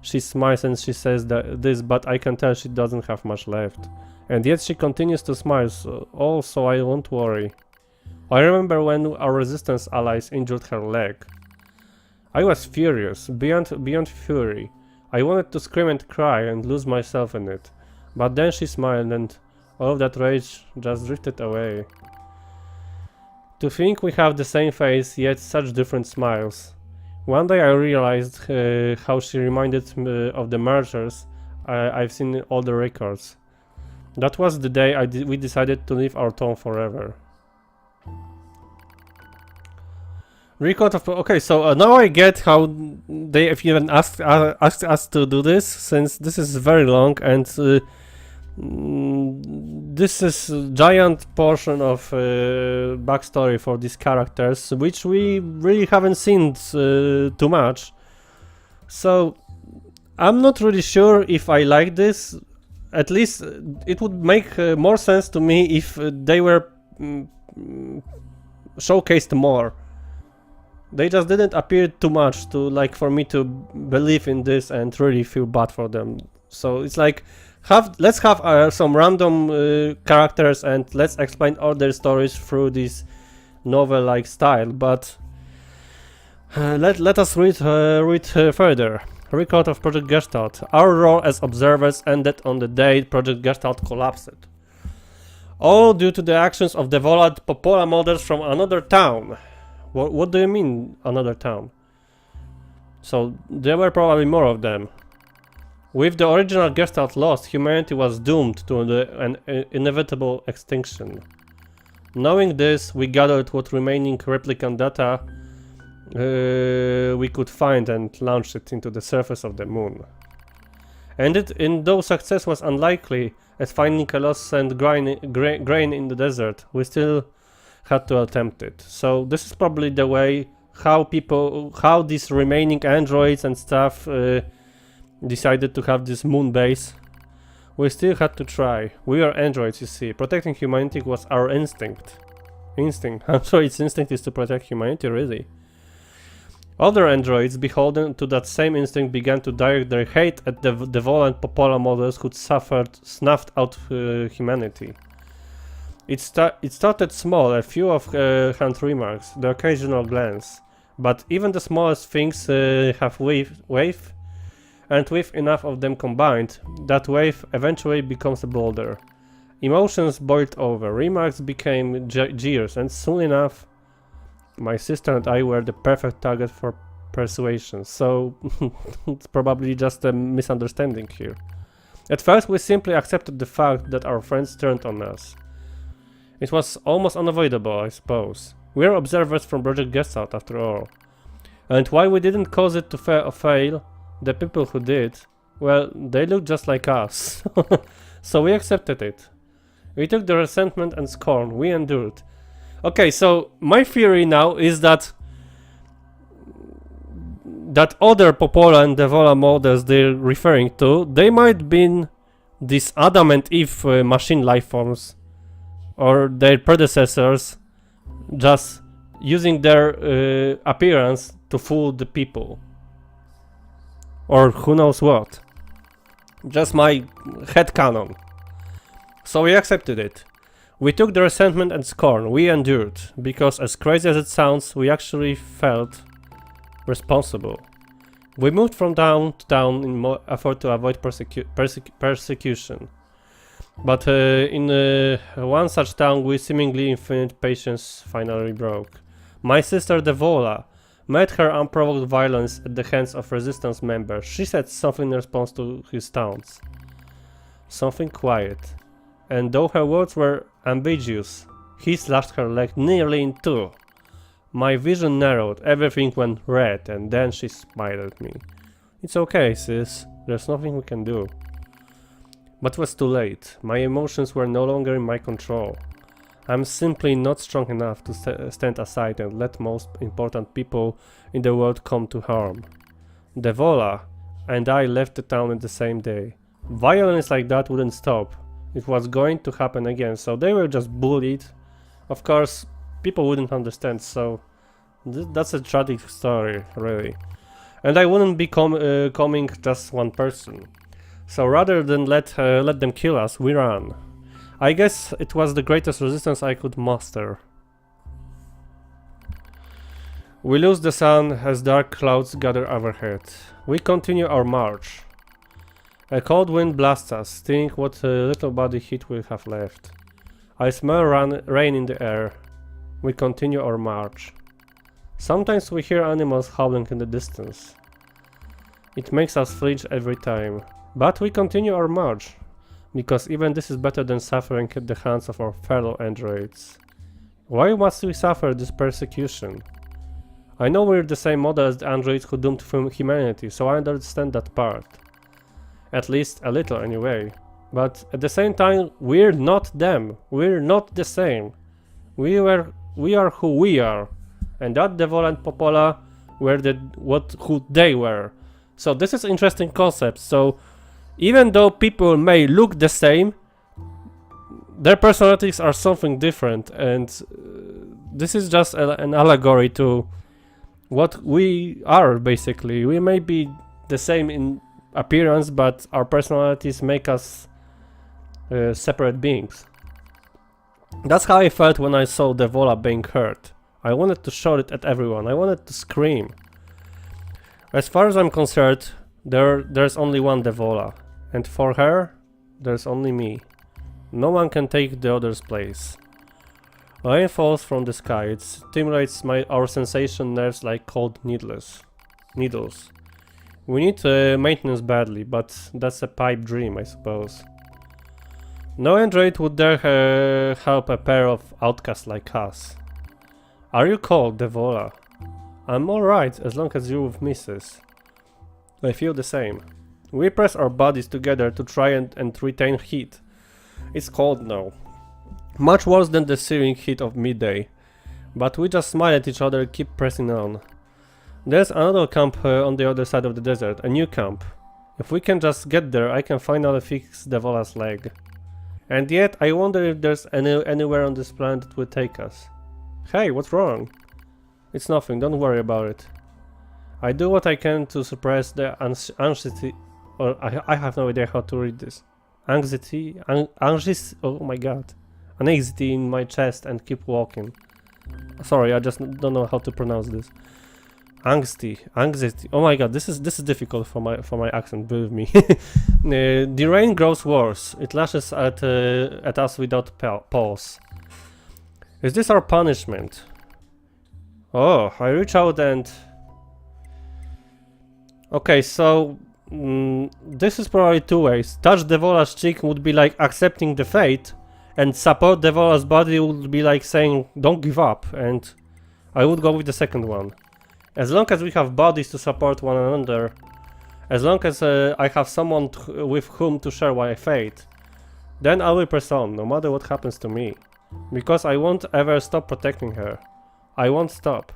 She smiles and she says this, but I can tell she doesn't have much left. And yet she continues to smile, so I won't worry. I remember when our resistance allies injured her leg. I was furious, beyond fury. I wanted to scream and cry and lose myself in it. But then she smiled and all of that rage just drifted away. To think we have the same face, yet such different smiles. One day I realized how she reminded me of the mergers I've seen in all the records. That was the day we decided to leave our town forever. Record of... Okay, so now I get how they even asked us to do this, since this is very long and this is a giant portion of backstory for these characters, which we really haven't seen too much. So I'm not really sure if I like this. At least it would make more sense to me if they were showcased more. They just didn't appear too much to for me to believe in this and really feel bad for them. So it's like, let's have some random characters and let's explain all their stories through this novel-like style. But let us read further. Record of Project Gestalt. Our role as observers ended on the day Project Gestalt collapsed. All due to the actions of the Volad Popola models from another town. What do you mean, another town? So, there were probably more of them. With the original Gestalt lost, humanity was doomed to an inevitable extinction. Knowing this, we gathered what remaining replicant data we could find and launched it into the surface of the moon. And though success was unlikely, as finding a lost sand grain in the desert, we still had to attempt it. So this is probably the way how these remaining androids and stuff decided to have this moon base. We still had to try. We are androids, you see. Protecting humanity was our instinct. I'm sure its instinct is to protect humanity, really. Other androids, beholden to that same instinct, began to direct their hate at the Devol and Popola models who'd snuffed out humanity. It started small, a few hand remarks, the occasional glance. But even the smallest things have wave, and with enough of them combined, that wave eventually becomes a boulder. Emotions boiled over, remarks became jeers, and soon enough, my sister and I were the perfect target for persuasion. So it's probably just a misunderstanding here. At first we simply accepted the fact that our friends turned on us. It was almost unavoidable, I suppose. We're observers from Project Gestalt, after all. And why we didn't cause it to fail, the people who did, well, they look just like us. So we accepted it. We took the resentment and scorn. We endured. Okay, so my theory now is that other Popola and Devola models they're referring to, they might been these Adam and Eve machine life forms, or their predecessors, just using their appearance to fool the people. Or who knows what. Just my headcanon. So we accepted it. We took the resentment and scorn. We endured. Because as crazy as it sounds, we actually felt responsible. We moved from town to town in effort to avoid persecution. But in one such town, we seemingly infinite patience finally broke. My sister Devola met her unprovoked violence at the hands of resistance members. She said something in response to his taunts. Something quiet. And though her words were ambiguous, he slashed her leg nearly in two. My vision narrowed, everything went red, and then she smiled at me. It's okay, sis. There's nothing we can do. But it was too late. My emotions were no longer in my control. I'm simply not strong enough to stand aside and let most important people in the world come to harm. Devola and I left the town in the same day. Violence like that wouldn't stop. It was going to happen again, so they were just bullied. Of course, people wouldn't understand, so that's a tragic story, really. And I wouldn't be coming just one person. So rather than let them kill us, we ran. I guess it was the greatest resistance I could muster. We lose the sun as dark clouds gather overhead. We continue our march. A cold wind blasts us, stinging what little body heat we have left. I smell rain in the air. We continue our march. Sometimes we hear animals howling in the distance. It makes us flinch every time. But we continue our march, because even this is better than suffering at the hands of our fellow androids. Why must we suffer this persecution? I know we're the same model as the androids who doomed humanity, so I understand that part. At least a little anyway. But at the same time, we're not them. We're not the same. We are who we are. And that Devola and Popola were who they were. So this is interesting concept. So even though people may look the same, their personalities are something different, and this is just an allegory to what we are, basically. We may be the same in appearance, but our personalities make us separate beings. That's how I felt when I saw Devola being hurt. I wanted to shout it at everyone. I wanted to scream. As far as I'm concerned, there's only one Devola. And for her, there's only me. No one can take the other's place. Rain falls from the sky. It stimulates our sensation nerves like cold needles. We need maintenance badly, but that's a pipe dream, I suppose. No android would dare help a pair of outcasts like us. Are you cold, Devola? I'm alright, as long as you're with Mrs. I feel the same. We press our bodies together to try and retain heat. It's cold now. Much worse than the searing heat of midday. But we just smile at each other and keep pressing on. There's another camp on the other side of the desert, a new camp. If we can just get there, I can finally fix Devola's leg. And yet, I wonder if there's anywhere on this planet that will take us. Hey, what's wrong? It's nothing, don't worry about it. I do what I can to suppress the anxiety, or I have no idea how to read this. Anxiety, oh my god. Anxiety in my chest and keep walking. Sorry, I just don't know how to pronounce this. Anxiety. Oh my god, this is difficult for my accent, believe me. The rain grows worse. It lashes at us without pause. Is this our punishment? Oh, I reach out and... Okay, so... this is probably two ways. Touch Devola's cheek would be like accepting the fate, and support Devola's body would be like saying, don't give up, and I would go with the second one. As long as we have bodies to support one another, as long as I have someone with whom to share my fate, Then I will press on, no matter what happens to me. Because I won't ever stop protecting her. I won't stop.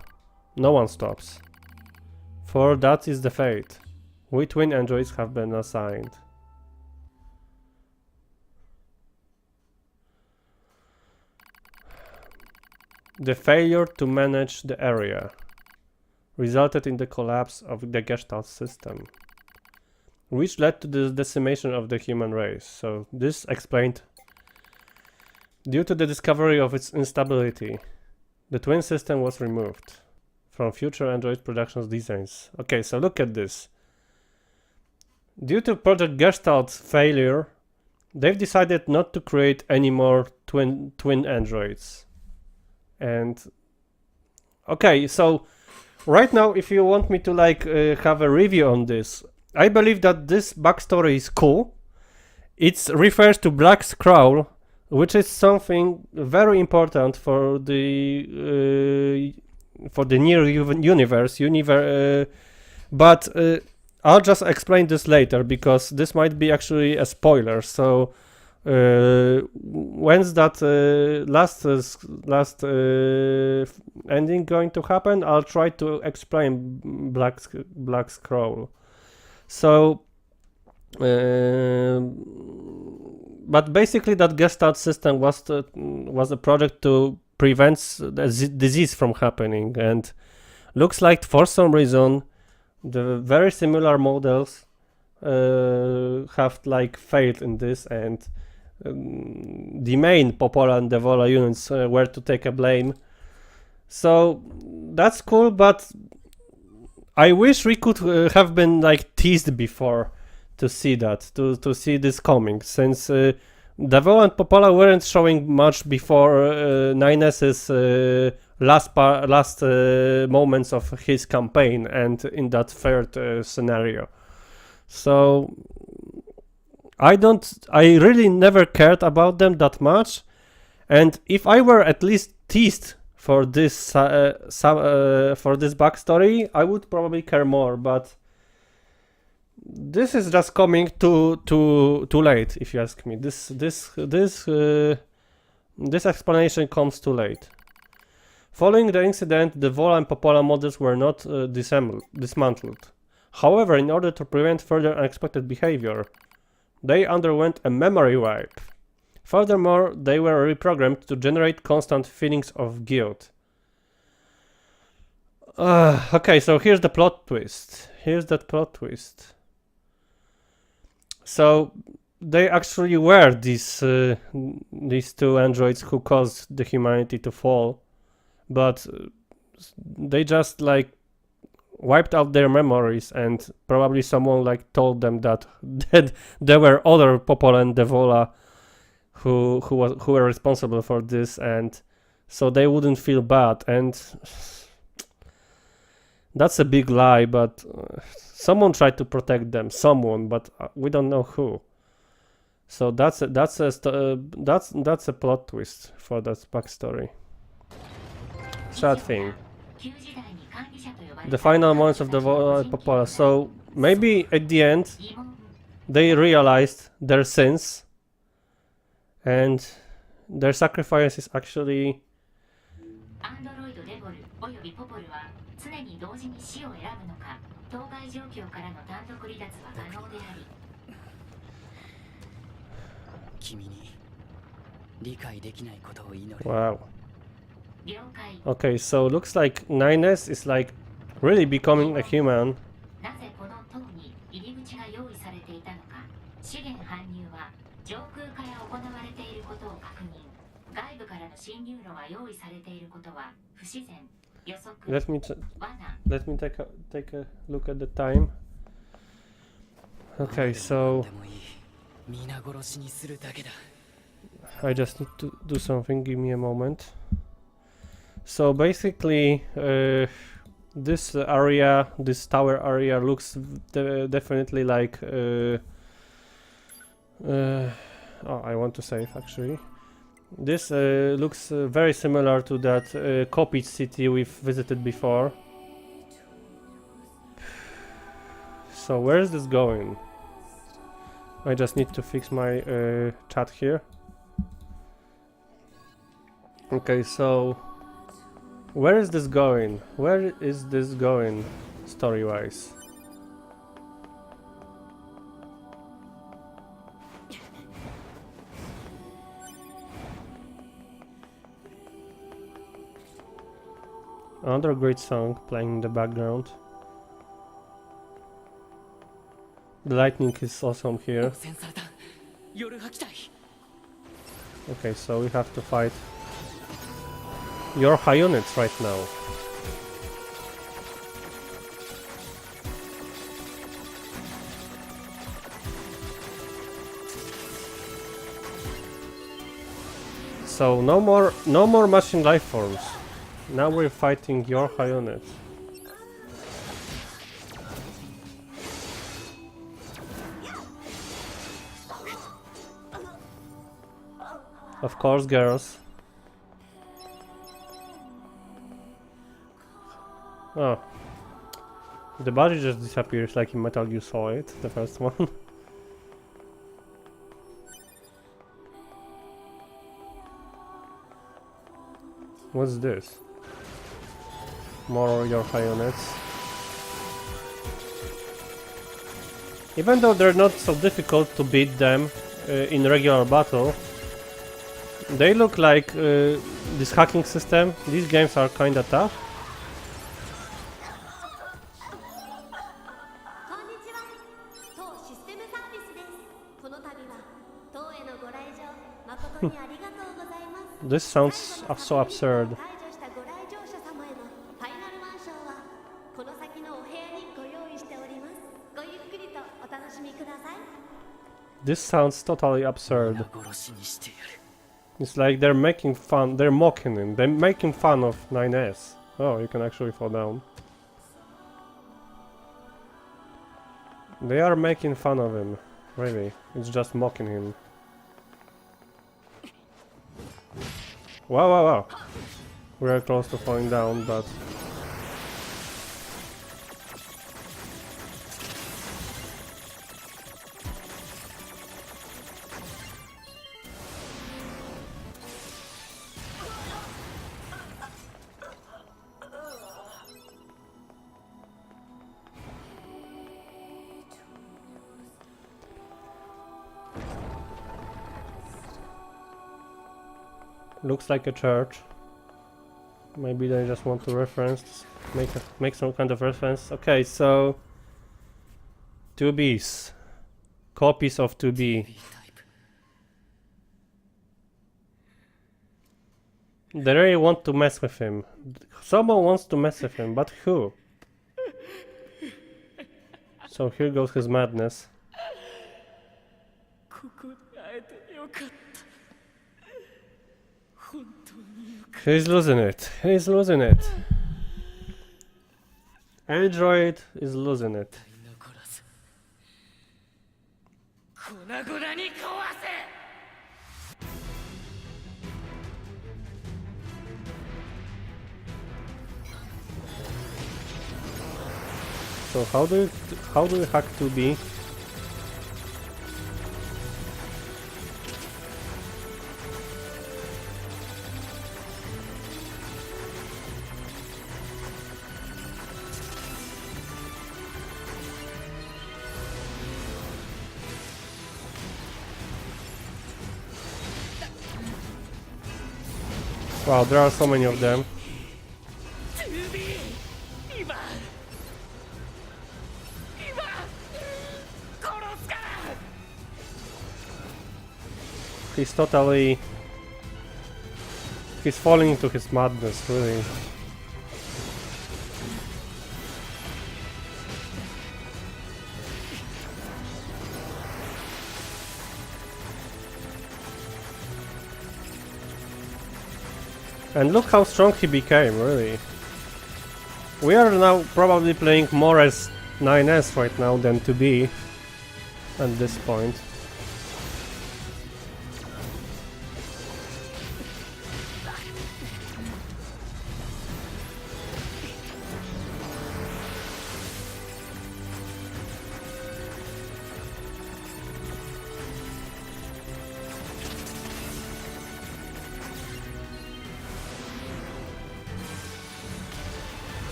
No one stops. For that is the fate. We twin androids have been assigned. The failure to manage the area resulted in the collapse of the Gestalt system, which led to the decimation of the human race. So this explained, due to the discovery of its instability, the twin system was removed from future Android productions designs. Okay, so look at this. Due to Project Gestalt's failure, they've decided not to create any more twin androids. And okay, so right now, if you want me to like have a review on this, I believe that this backstory is cool. It refers to Black Scroll, which is something very important for the NieR universe. But I'll just explain this later because this might be actually a spoiler. So when's that last ending going to happen? I'll try to explain Black Scroll. So, but basically, that Gestalt system was a project to prevent the disease from happening, and looks like for some reason the very similar models have like failed in this, and the main Popola and Devola units were to take a blame. So that's cool, but I wish we could have been like teased before to see that, to see this coming, since Devola and Popola weren't showing much before 9S's last moments of his campaign and in that third scenario. So I really never cared about them that much, and if I were at least teased for this backstory, I would probably care more. But this is just coming too late, if you ask me. This explanation comes too late. Following the incident, the Vola and Popola models were not dismantled. However, in order to prevent further unexpected behavior, they underwent a memory wipe. Furthermore, they were reprogrammed to generate constant feelings of guilt. Okay, so here's the plot twist. Here's that plot twist. So they actually were these two androids who caused the humanity to fall, but they just like wiped out their memories, and probably someone like told them that there were other Popola and Devola who were responsible for this, and so they wouldn't feel bad. And that's a big lie, but someone tried to protect them, but we don't know who. So that's a plot twist for that backstory. Sad thing. The final moments of the Popola. So maybe at the end they realized their sins, and their sacrifice is actually wow. Okay, so looks like 9S is like really becoming a human. Let me take a look at the time. Okay, so I just need to do something. Give me a moment. So basically, this area, this tower area, looks definitely like. Oh, I want to save actually. This looks very similar to that copied city we've visited before. So where is this going? I just need to fix my chat here. Okay, so where is this going? Where is this going story-wise? Another great song playing in the background. The lightning is awesome here. 汚染された夜破機体 Okay, so we have to fight your high units right now. So no more machine life forms. Now we're fighting your high units. Of course, girls. Oh. The body just disappears like in Metal Gear Solid, the first one. What's this? More your high units. Even though they're not so difficult to beat them in regular battle, they look like this hacking system. These games are kinda tough. こんにちは。当システムサービスです。この度は当へのご来場誠にありがとうございます。 This sounds so absurd. 解除したご来場者様へのファイナルマンションはこの先のお部屋にご用意しております。ごゆっくりとお楽しみください。 This sounds totally absurd. 殺しにしてやる It's like they're making fun, they're mocking him, they're making fun of 9S. Oh, you can actually fall down. They are making fun of him, really. It's just mocking him. Wow, wow, wow. We are close to falling down, but... Looks like a church. Maybe they just want to reference, make some kind of reference. Okay, so 2Bs, copies of 2B. B タイプ They really want to mess with him. Someone wants to mess with him, but who? So here goes his madness. ここで会えてよかった本当によかっ He's losing it. He's losing it. Android is losing it. た残らず粉々に壊せ So how do you hack 2B? Wow, there are so many of them. 2B 今殺すから He's falling into his madness, really. And look how strong he became, really. We are now probably playing more as 9S right now than 2B at this point.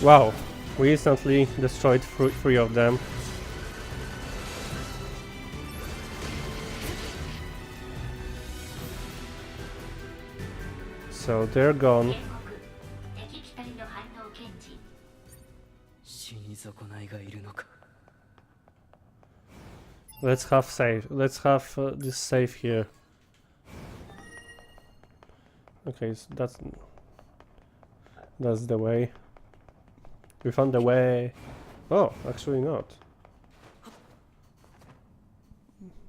Wow, we instantly destroyed three of them. So they're gone. 警告敵機体の反応検知 死に損ないがいるのか。 Let's have save. Let's have this save here. Okay, so that's the way. We found the way. Oh, actually not.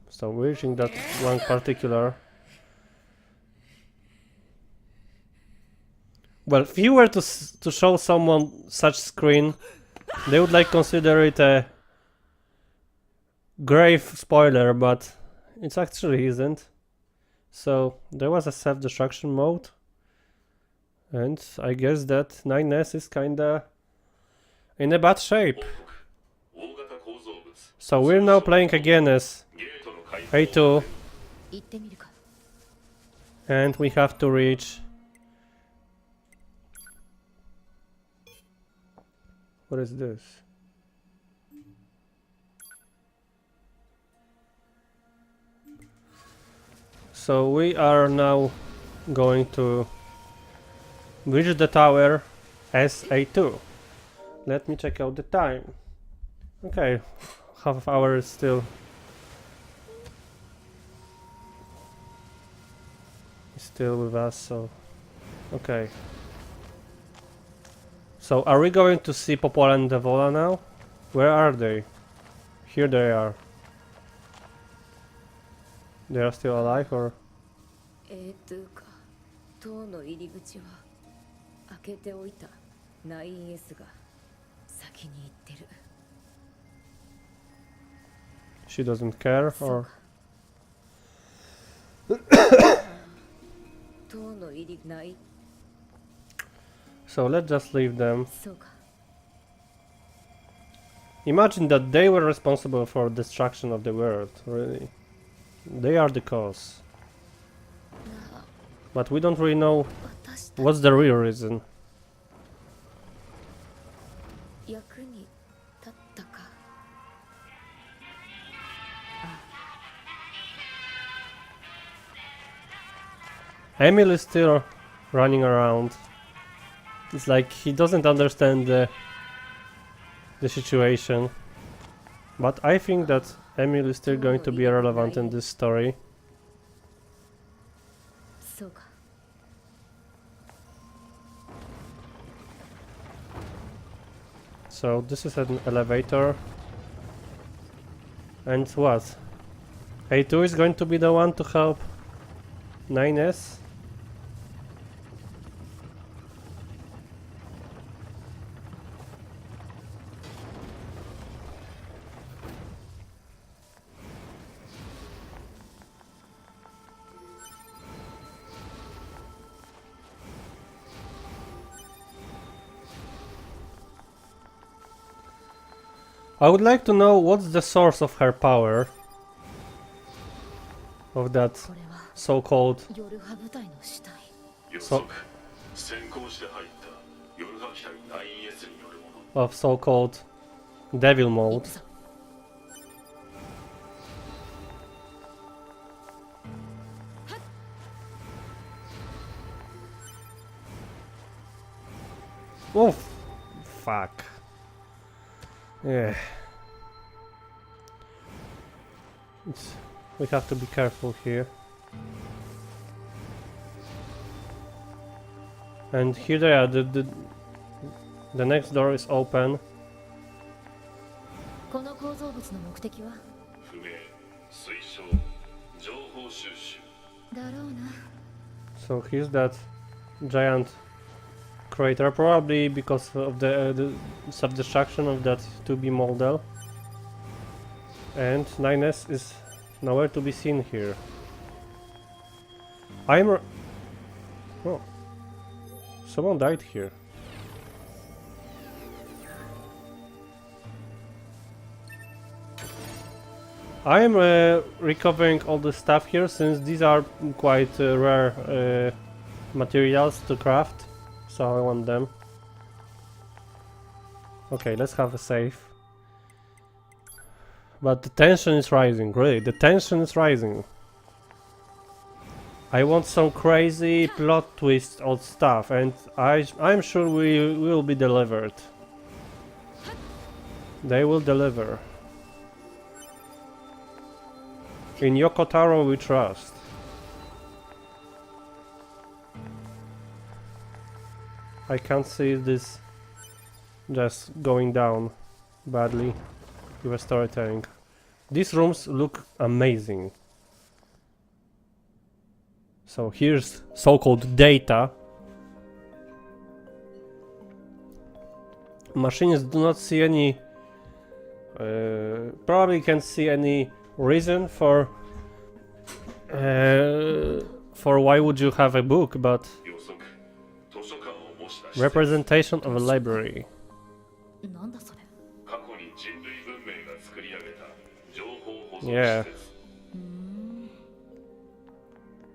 So we're reaching that one particular. Well, if you were to show someone such screen, they would like consider it a grave spoiler, but it actually isn't. So there was a self-destruction mode, and I guess that 9S is kinda in a bad shape. So we're now playing again as A2, 行ってみるか。 and we have to reach. What is this? So we are now going to reach the tower as A2. Let me check out the time. Okay, half hour is still with us, so okay. So are we going to see Popola and Devola now? Where are they? Here they are. They are still alive, or? か、塔の入り口は開けておいた 9S が先に行ってる。 She doesn't care, or? 塔の入りない。 So let's just leave them. そうか。 Imagine that they were responsible for destruction of the world, really. They are the cause. But we don't really know 私た what's the real reason. 役に立ったか。 Emil is still running around. It's like he doesn't understand the situation. But I think that Emil is still going to be relevant in this story. そうか。 So this is an elevator. And what? A2 is going to be the one to help 9S? I would like to know what's the source of her power. Of that これは so-called 夜派部隊の死体。予測先行して入った夜派機体 9S によるもの of so-called devil mode. 行くぞ。 Oh, fuck. Yeah. We have to be careful here. And here they are. The next door is open. この構造物の目的は不明推奨情報収集だろうな。 So here's that giant crater, probably because of the self-destruction of that 2B model. And 9S is nowhere to be seen here. Oh. Someone died here. I am recovering all the stuff here, since these are quite rare materials to craft, so I want them. Okay, let's have a save. But the tension is rising, really. The tension is rising. I want some crazy plot twist or stuff, and I'm sure we will be delivered. They will deliver. In Yoko Taro we trust. I can't see this just going down badly with a storytelling. These rooms look amazing. So here's so-called data. Machines do not see any... probably can't see any reason for why would you have a book, but 予測図書館を模した施設 representation of a library. なんだそれ。過去に人類文明が作り上げた情報保存 Yeah. 施設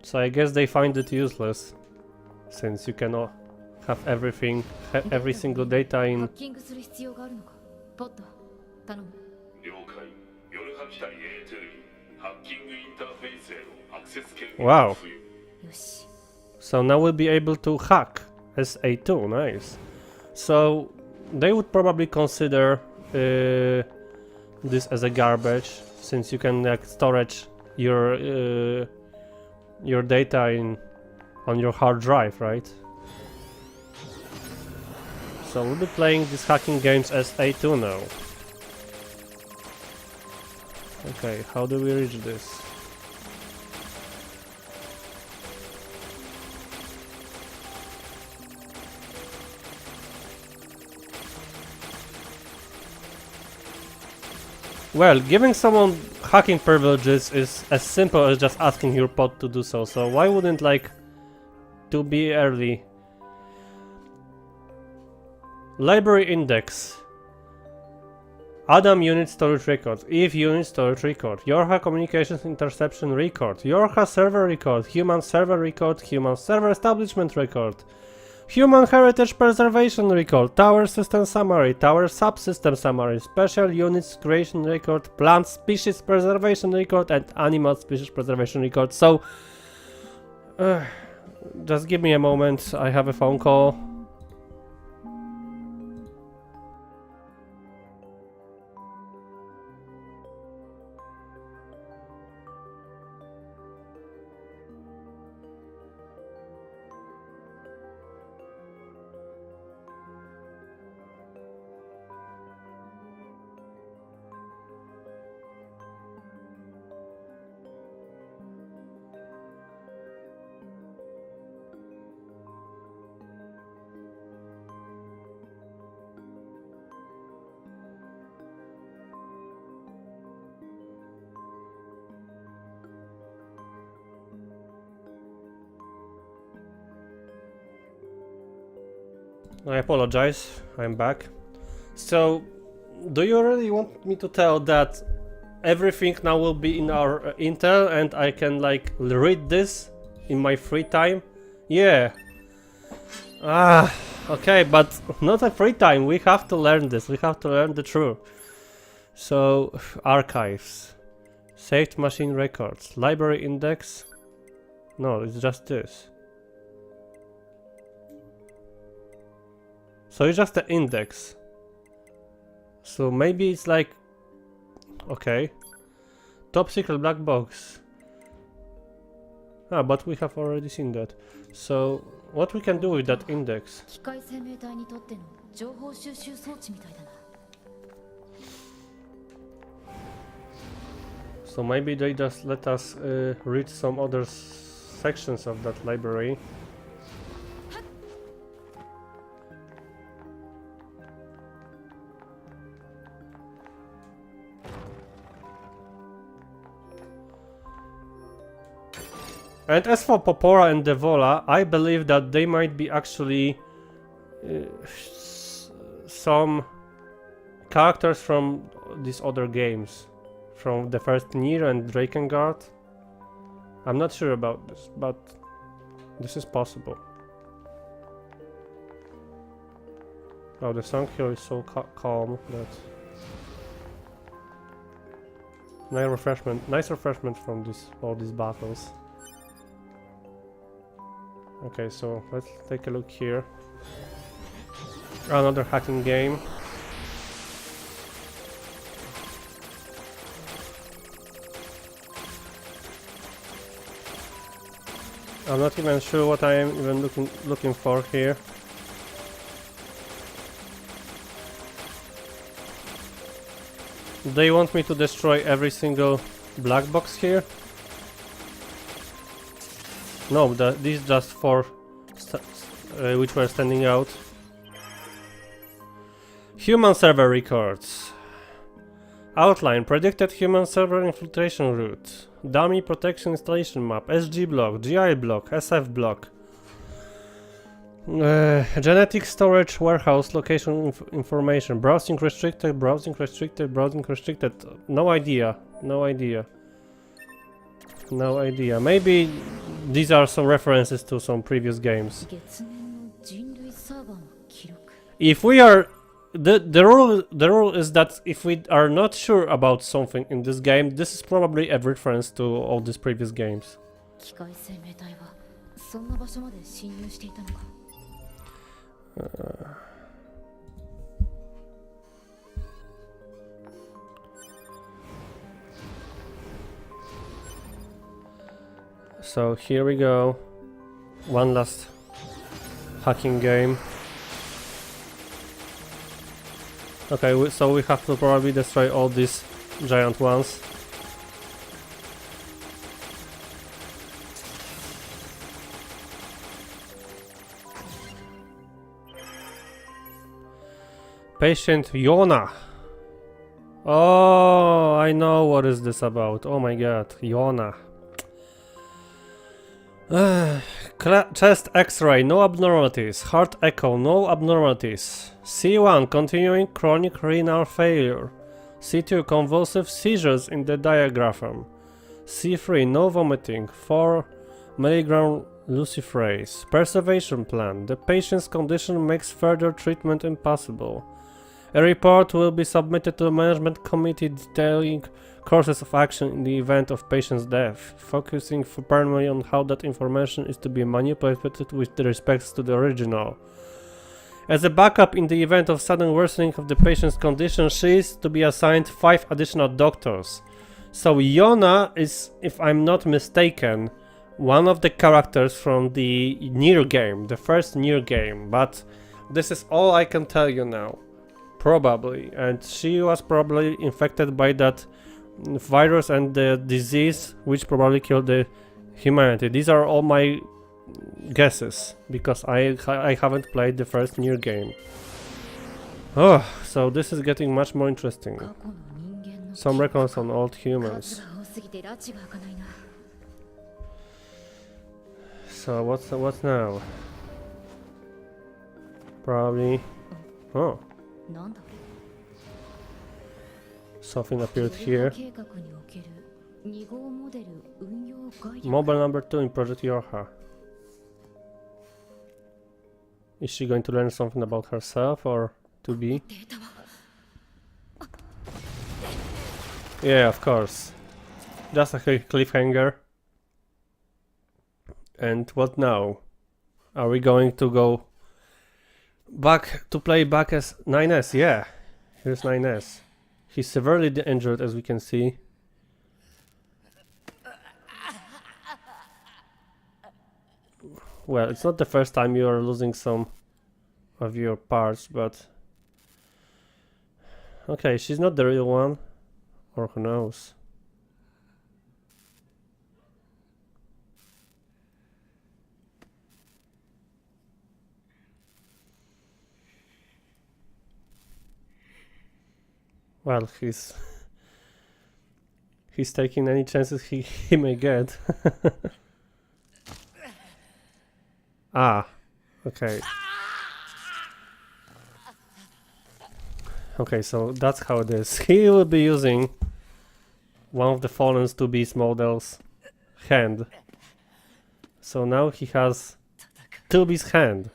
So I guess they find it useless, since you cannot have everything, every single data ハ in. ッキングする必要があるのか。ポット、頼む。了解夜波機体 A2 にハッキングインターフェースへのアクセス権限 Wow. を付与 よし。 So now we'll be able to hack as A2, nice. So they would probably consider this as a garbage, since you can like storage your data on your hard drive, right? So we'll be playing these hacking games as A2 now. Okay, how do we reach this? Well, giving someone hacking privileges is as simple as just asking your pod to do so, so why wouldn't, like, to be early? Library index. Adam unit storage record, if unit storage record, Yorha communications interception record, Yorha server record, human server establishment record, human heritage preservation record, tower system summary, tower subsystem summary, special units creation record, plant species preservation record, and animal species preservation record. So, just give me a moment, I have a phone call. I apologize, I'm back. So, do you really want me to tell that everything now will be in our Intel and I can like read this in my free time? Yeah. Ah, okay, but not a free time, we have to learn this, we have to learn the truth. So, archives. Saved machine records. Library index. No, it's just this. So it's just the index. So maybe it's like... Okay. Top secret black box. Ah, but we have already seen that. So, what we can do with that index? 機械生命体にとっての情報収集装置みたいだな。 So maybe they just let us read some other sections of that library. And as for Popora and Devola, I believe that they might be actually some characters from these other games. From the first NieR and Drakengard. I'm not sure about this, but this is possible. Oh, the song here is so calm that... Nice refreshment from all these battles. Okay, so let's take a look here. Another hacking game. I'm not even sure what I am even looking for here. They want me to destroy every single black box here? No, these just 4 which were standing out. Human server records. Outline, predicted human server infiltration route. Dummy protection installation map, SG block, GI block, SF block. Genetic storage warehouse location information. Browsing restricted, browsing restricted, browsing restricted. No idea, no idea. No idea. Maybe these are some references to some previous games. If we are... The rule is that if we are not sure about something in this game, this is probably a reference to all these previous games. So here we go. One last hacking game. Okay, so we have to probably destroy all these giant ones. Patient Yona. Oh, I know what is this about. Oh my god, Yona. Chest X-ray, no abnormalities. Heart echo, no abnormalities. C1, continuing chronic renal failure. C2, convulsive seizures in the diaphragm. C3, no vomiting. 4 mg luciferase. Preservation plan. The patient's condition makes further treatment impossible. A report will be submitted to the management committee detailing courses of action in the event of patient's death, focusing primarily on how that information is to be manipulated with respect to the original. As a backup in the event of sudden worsening of the patient's condition, she is to be assigned 5 additional doctors. So Yona is, if I'm not mistaken, one of the characters from the NieR game, the first NieR game, but this is all I can tell you now. Probably, and she was probably infected by that virus and the disease which probably killed the humanity. These are all my guesses because I haven't played the first NieR game. Oh, so this is getting much more interesting. Some records on old humans. So what's now? Probably. Oh. Something appeared here. Mobile number 2 in Project Yorha. Is she going to learn something about herself or to be? Yeah, of course. Just a cliffhanger. And what now? Are we going to go back to play back as 9S? Yeah, here's 9S. He's severely injured, as we can see. Well, it's not the first time you are losing some of your parts, but... Okay, she's not the real one. Or who knows? Well, he's taking any chances he may get. Ah, okay. Okay, so that's how it is. He will be using one of the fallen 2Beast model's hand. So now he has 2Beast hand.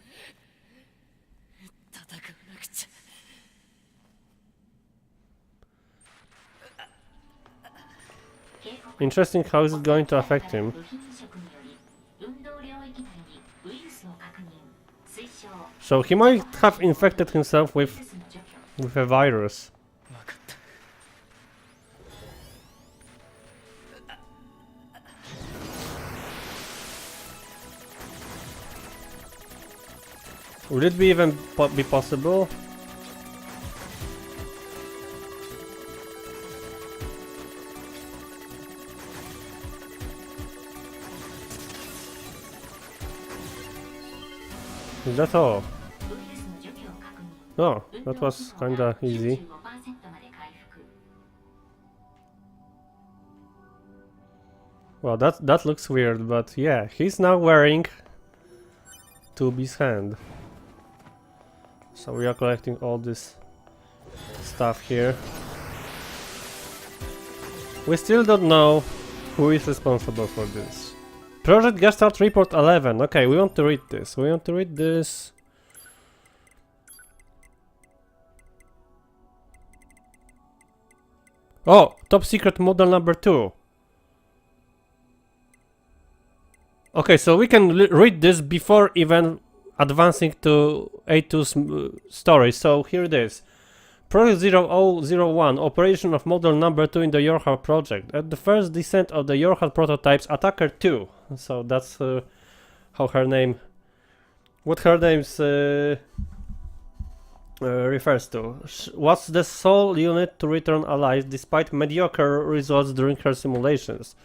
Interesting, how is it going to affect him? So he might have infected himself with a virus. 分かった。 Would it be even be possible? Is that all? Oh, that was kinda easy. Well, that looks weird, but yeah, he's now wearing 2B's hand. So we are collecting all this stuff here. We still don't know who is responsible for this. Project Gestalt Report 11. Okay, we want to read this. We want to read this. Oh, top secret model number 2. Okay, so we can read this before even advancing to A2's story. So here it is. Project 0001, operation of model number 2 in the Yorha project. At the first descent of the Yorha prototypes, Attacker 2. So that's how her name... What her name refers to. Was the sole unit to return alive despite mediocre results during her simulations.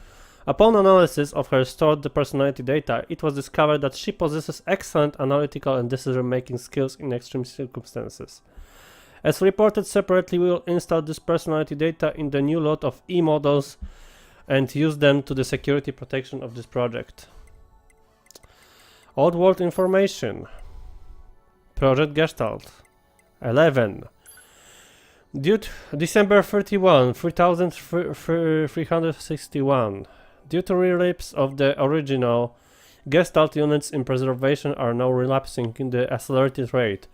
Upon analysis of her stored personality data, it was discovered that she possesses excellent analytical and decision-making skills in extreme circumstances. As reported separately, we will install this personality data in the new lot of E-models and use them to the security protection of this project. Old world information. Project Gestalt 11. Due to December 31, 3361. Due to relapse of the original, Gestalt units in preservation are now relapsing in the accelerated rate.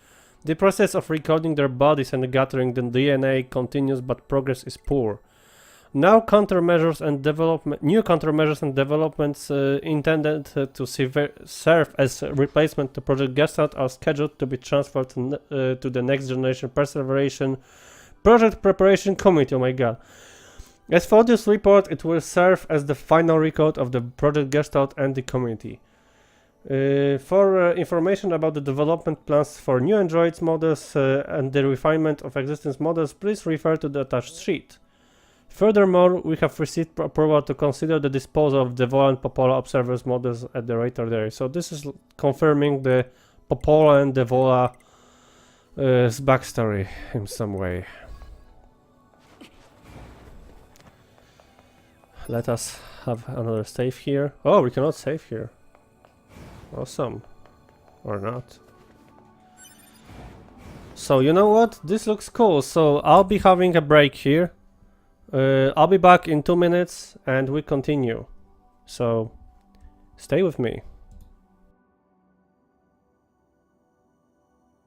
The process of recoding their bodies and gathering the DNA continues, but progress is poor. New countermeasures and developments intended to serve as a replacement to Project Gestalt are scheduled to be transferred to the next generation preservation project preparation committee. Oh my god. As for this report, it will serve as the final record of the Project Gestalt and the committee. For information about the development plans for new androids models and the refinement of existing models, please refer to the attached sheet. Furthermore, we have received approval to consider the disposal of the Vola and Popola observers models at the later day. So this is confirming the Popola and the Vola's backstory in some way. Let us have another save here. Oh, we cannot save here. Awesome. Or not. So, you know what? This looks cool. So, I'll be having a break here. I'll be back in 2 minutes and we continue. So, stay with me.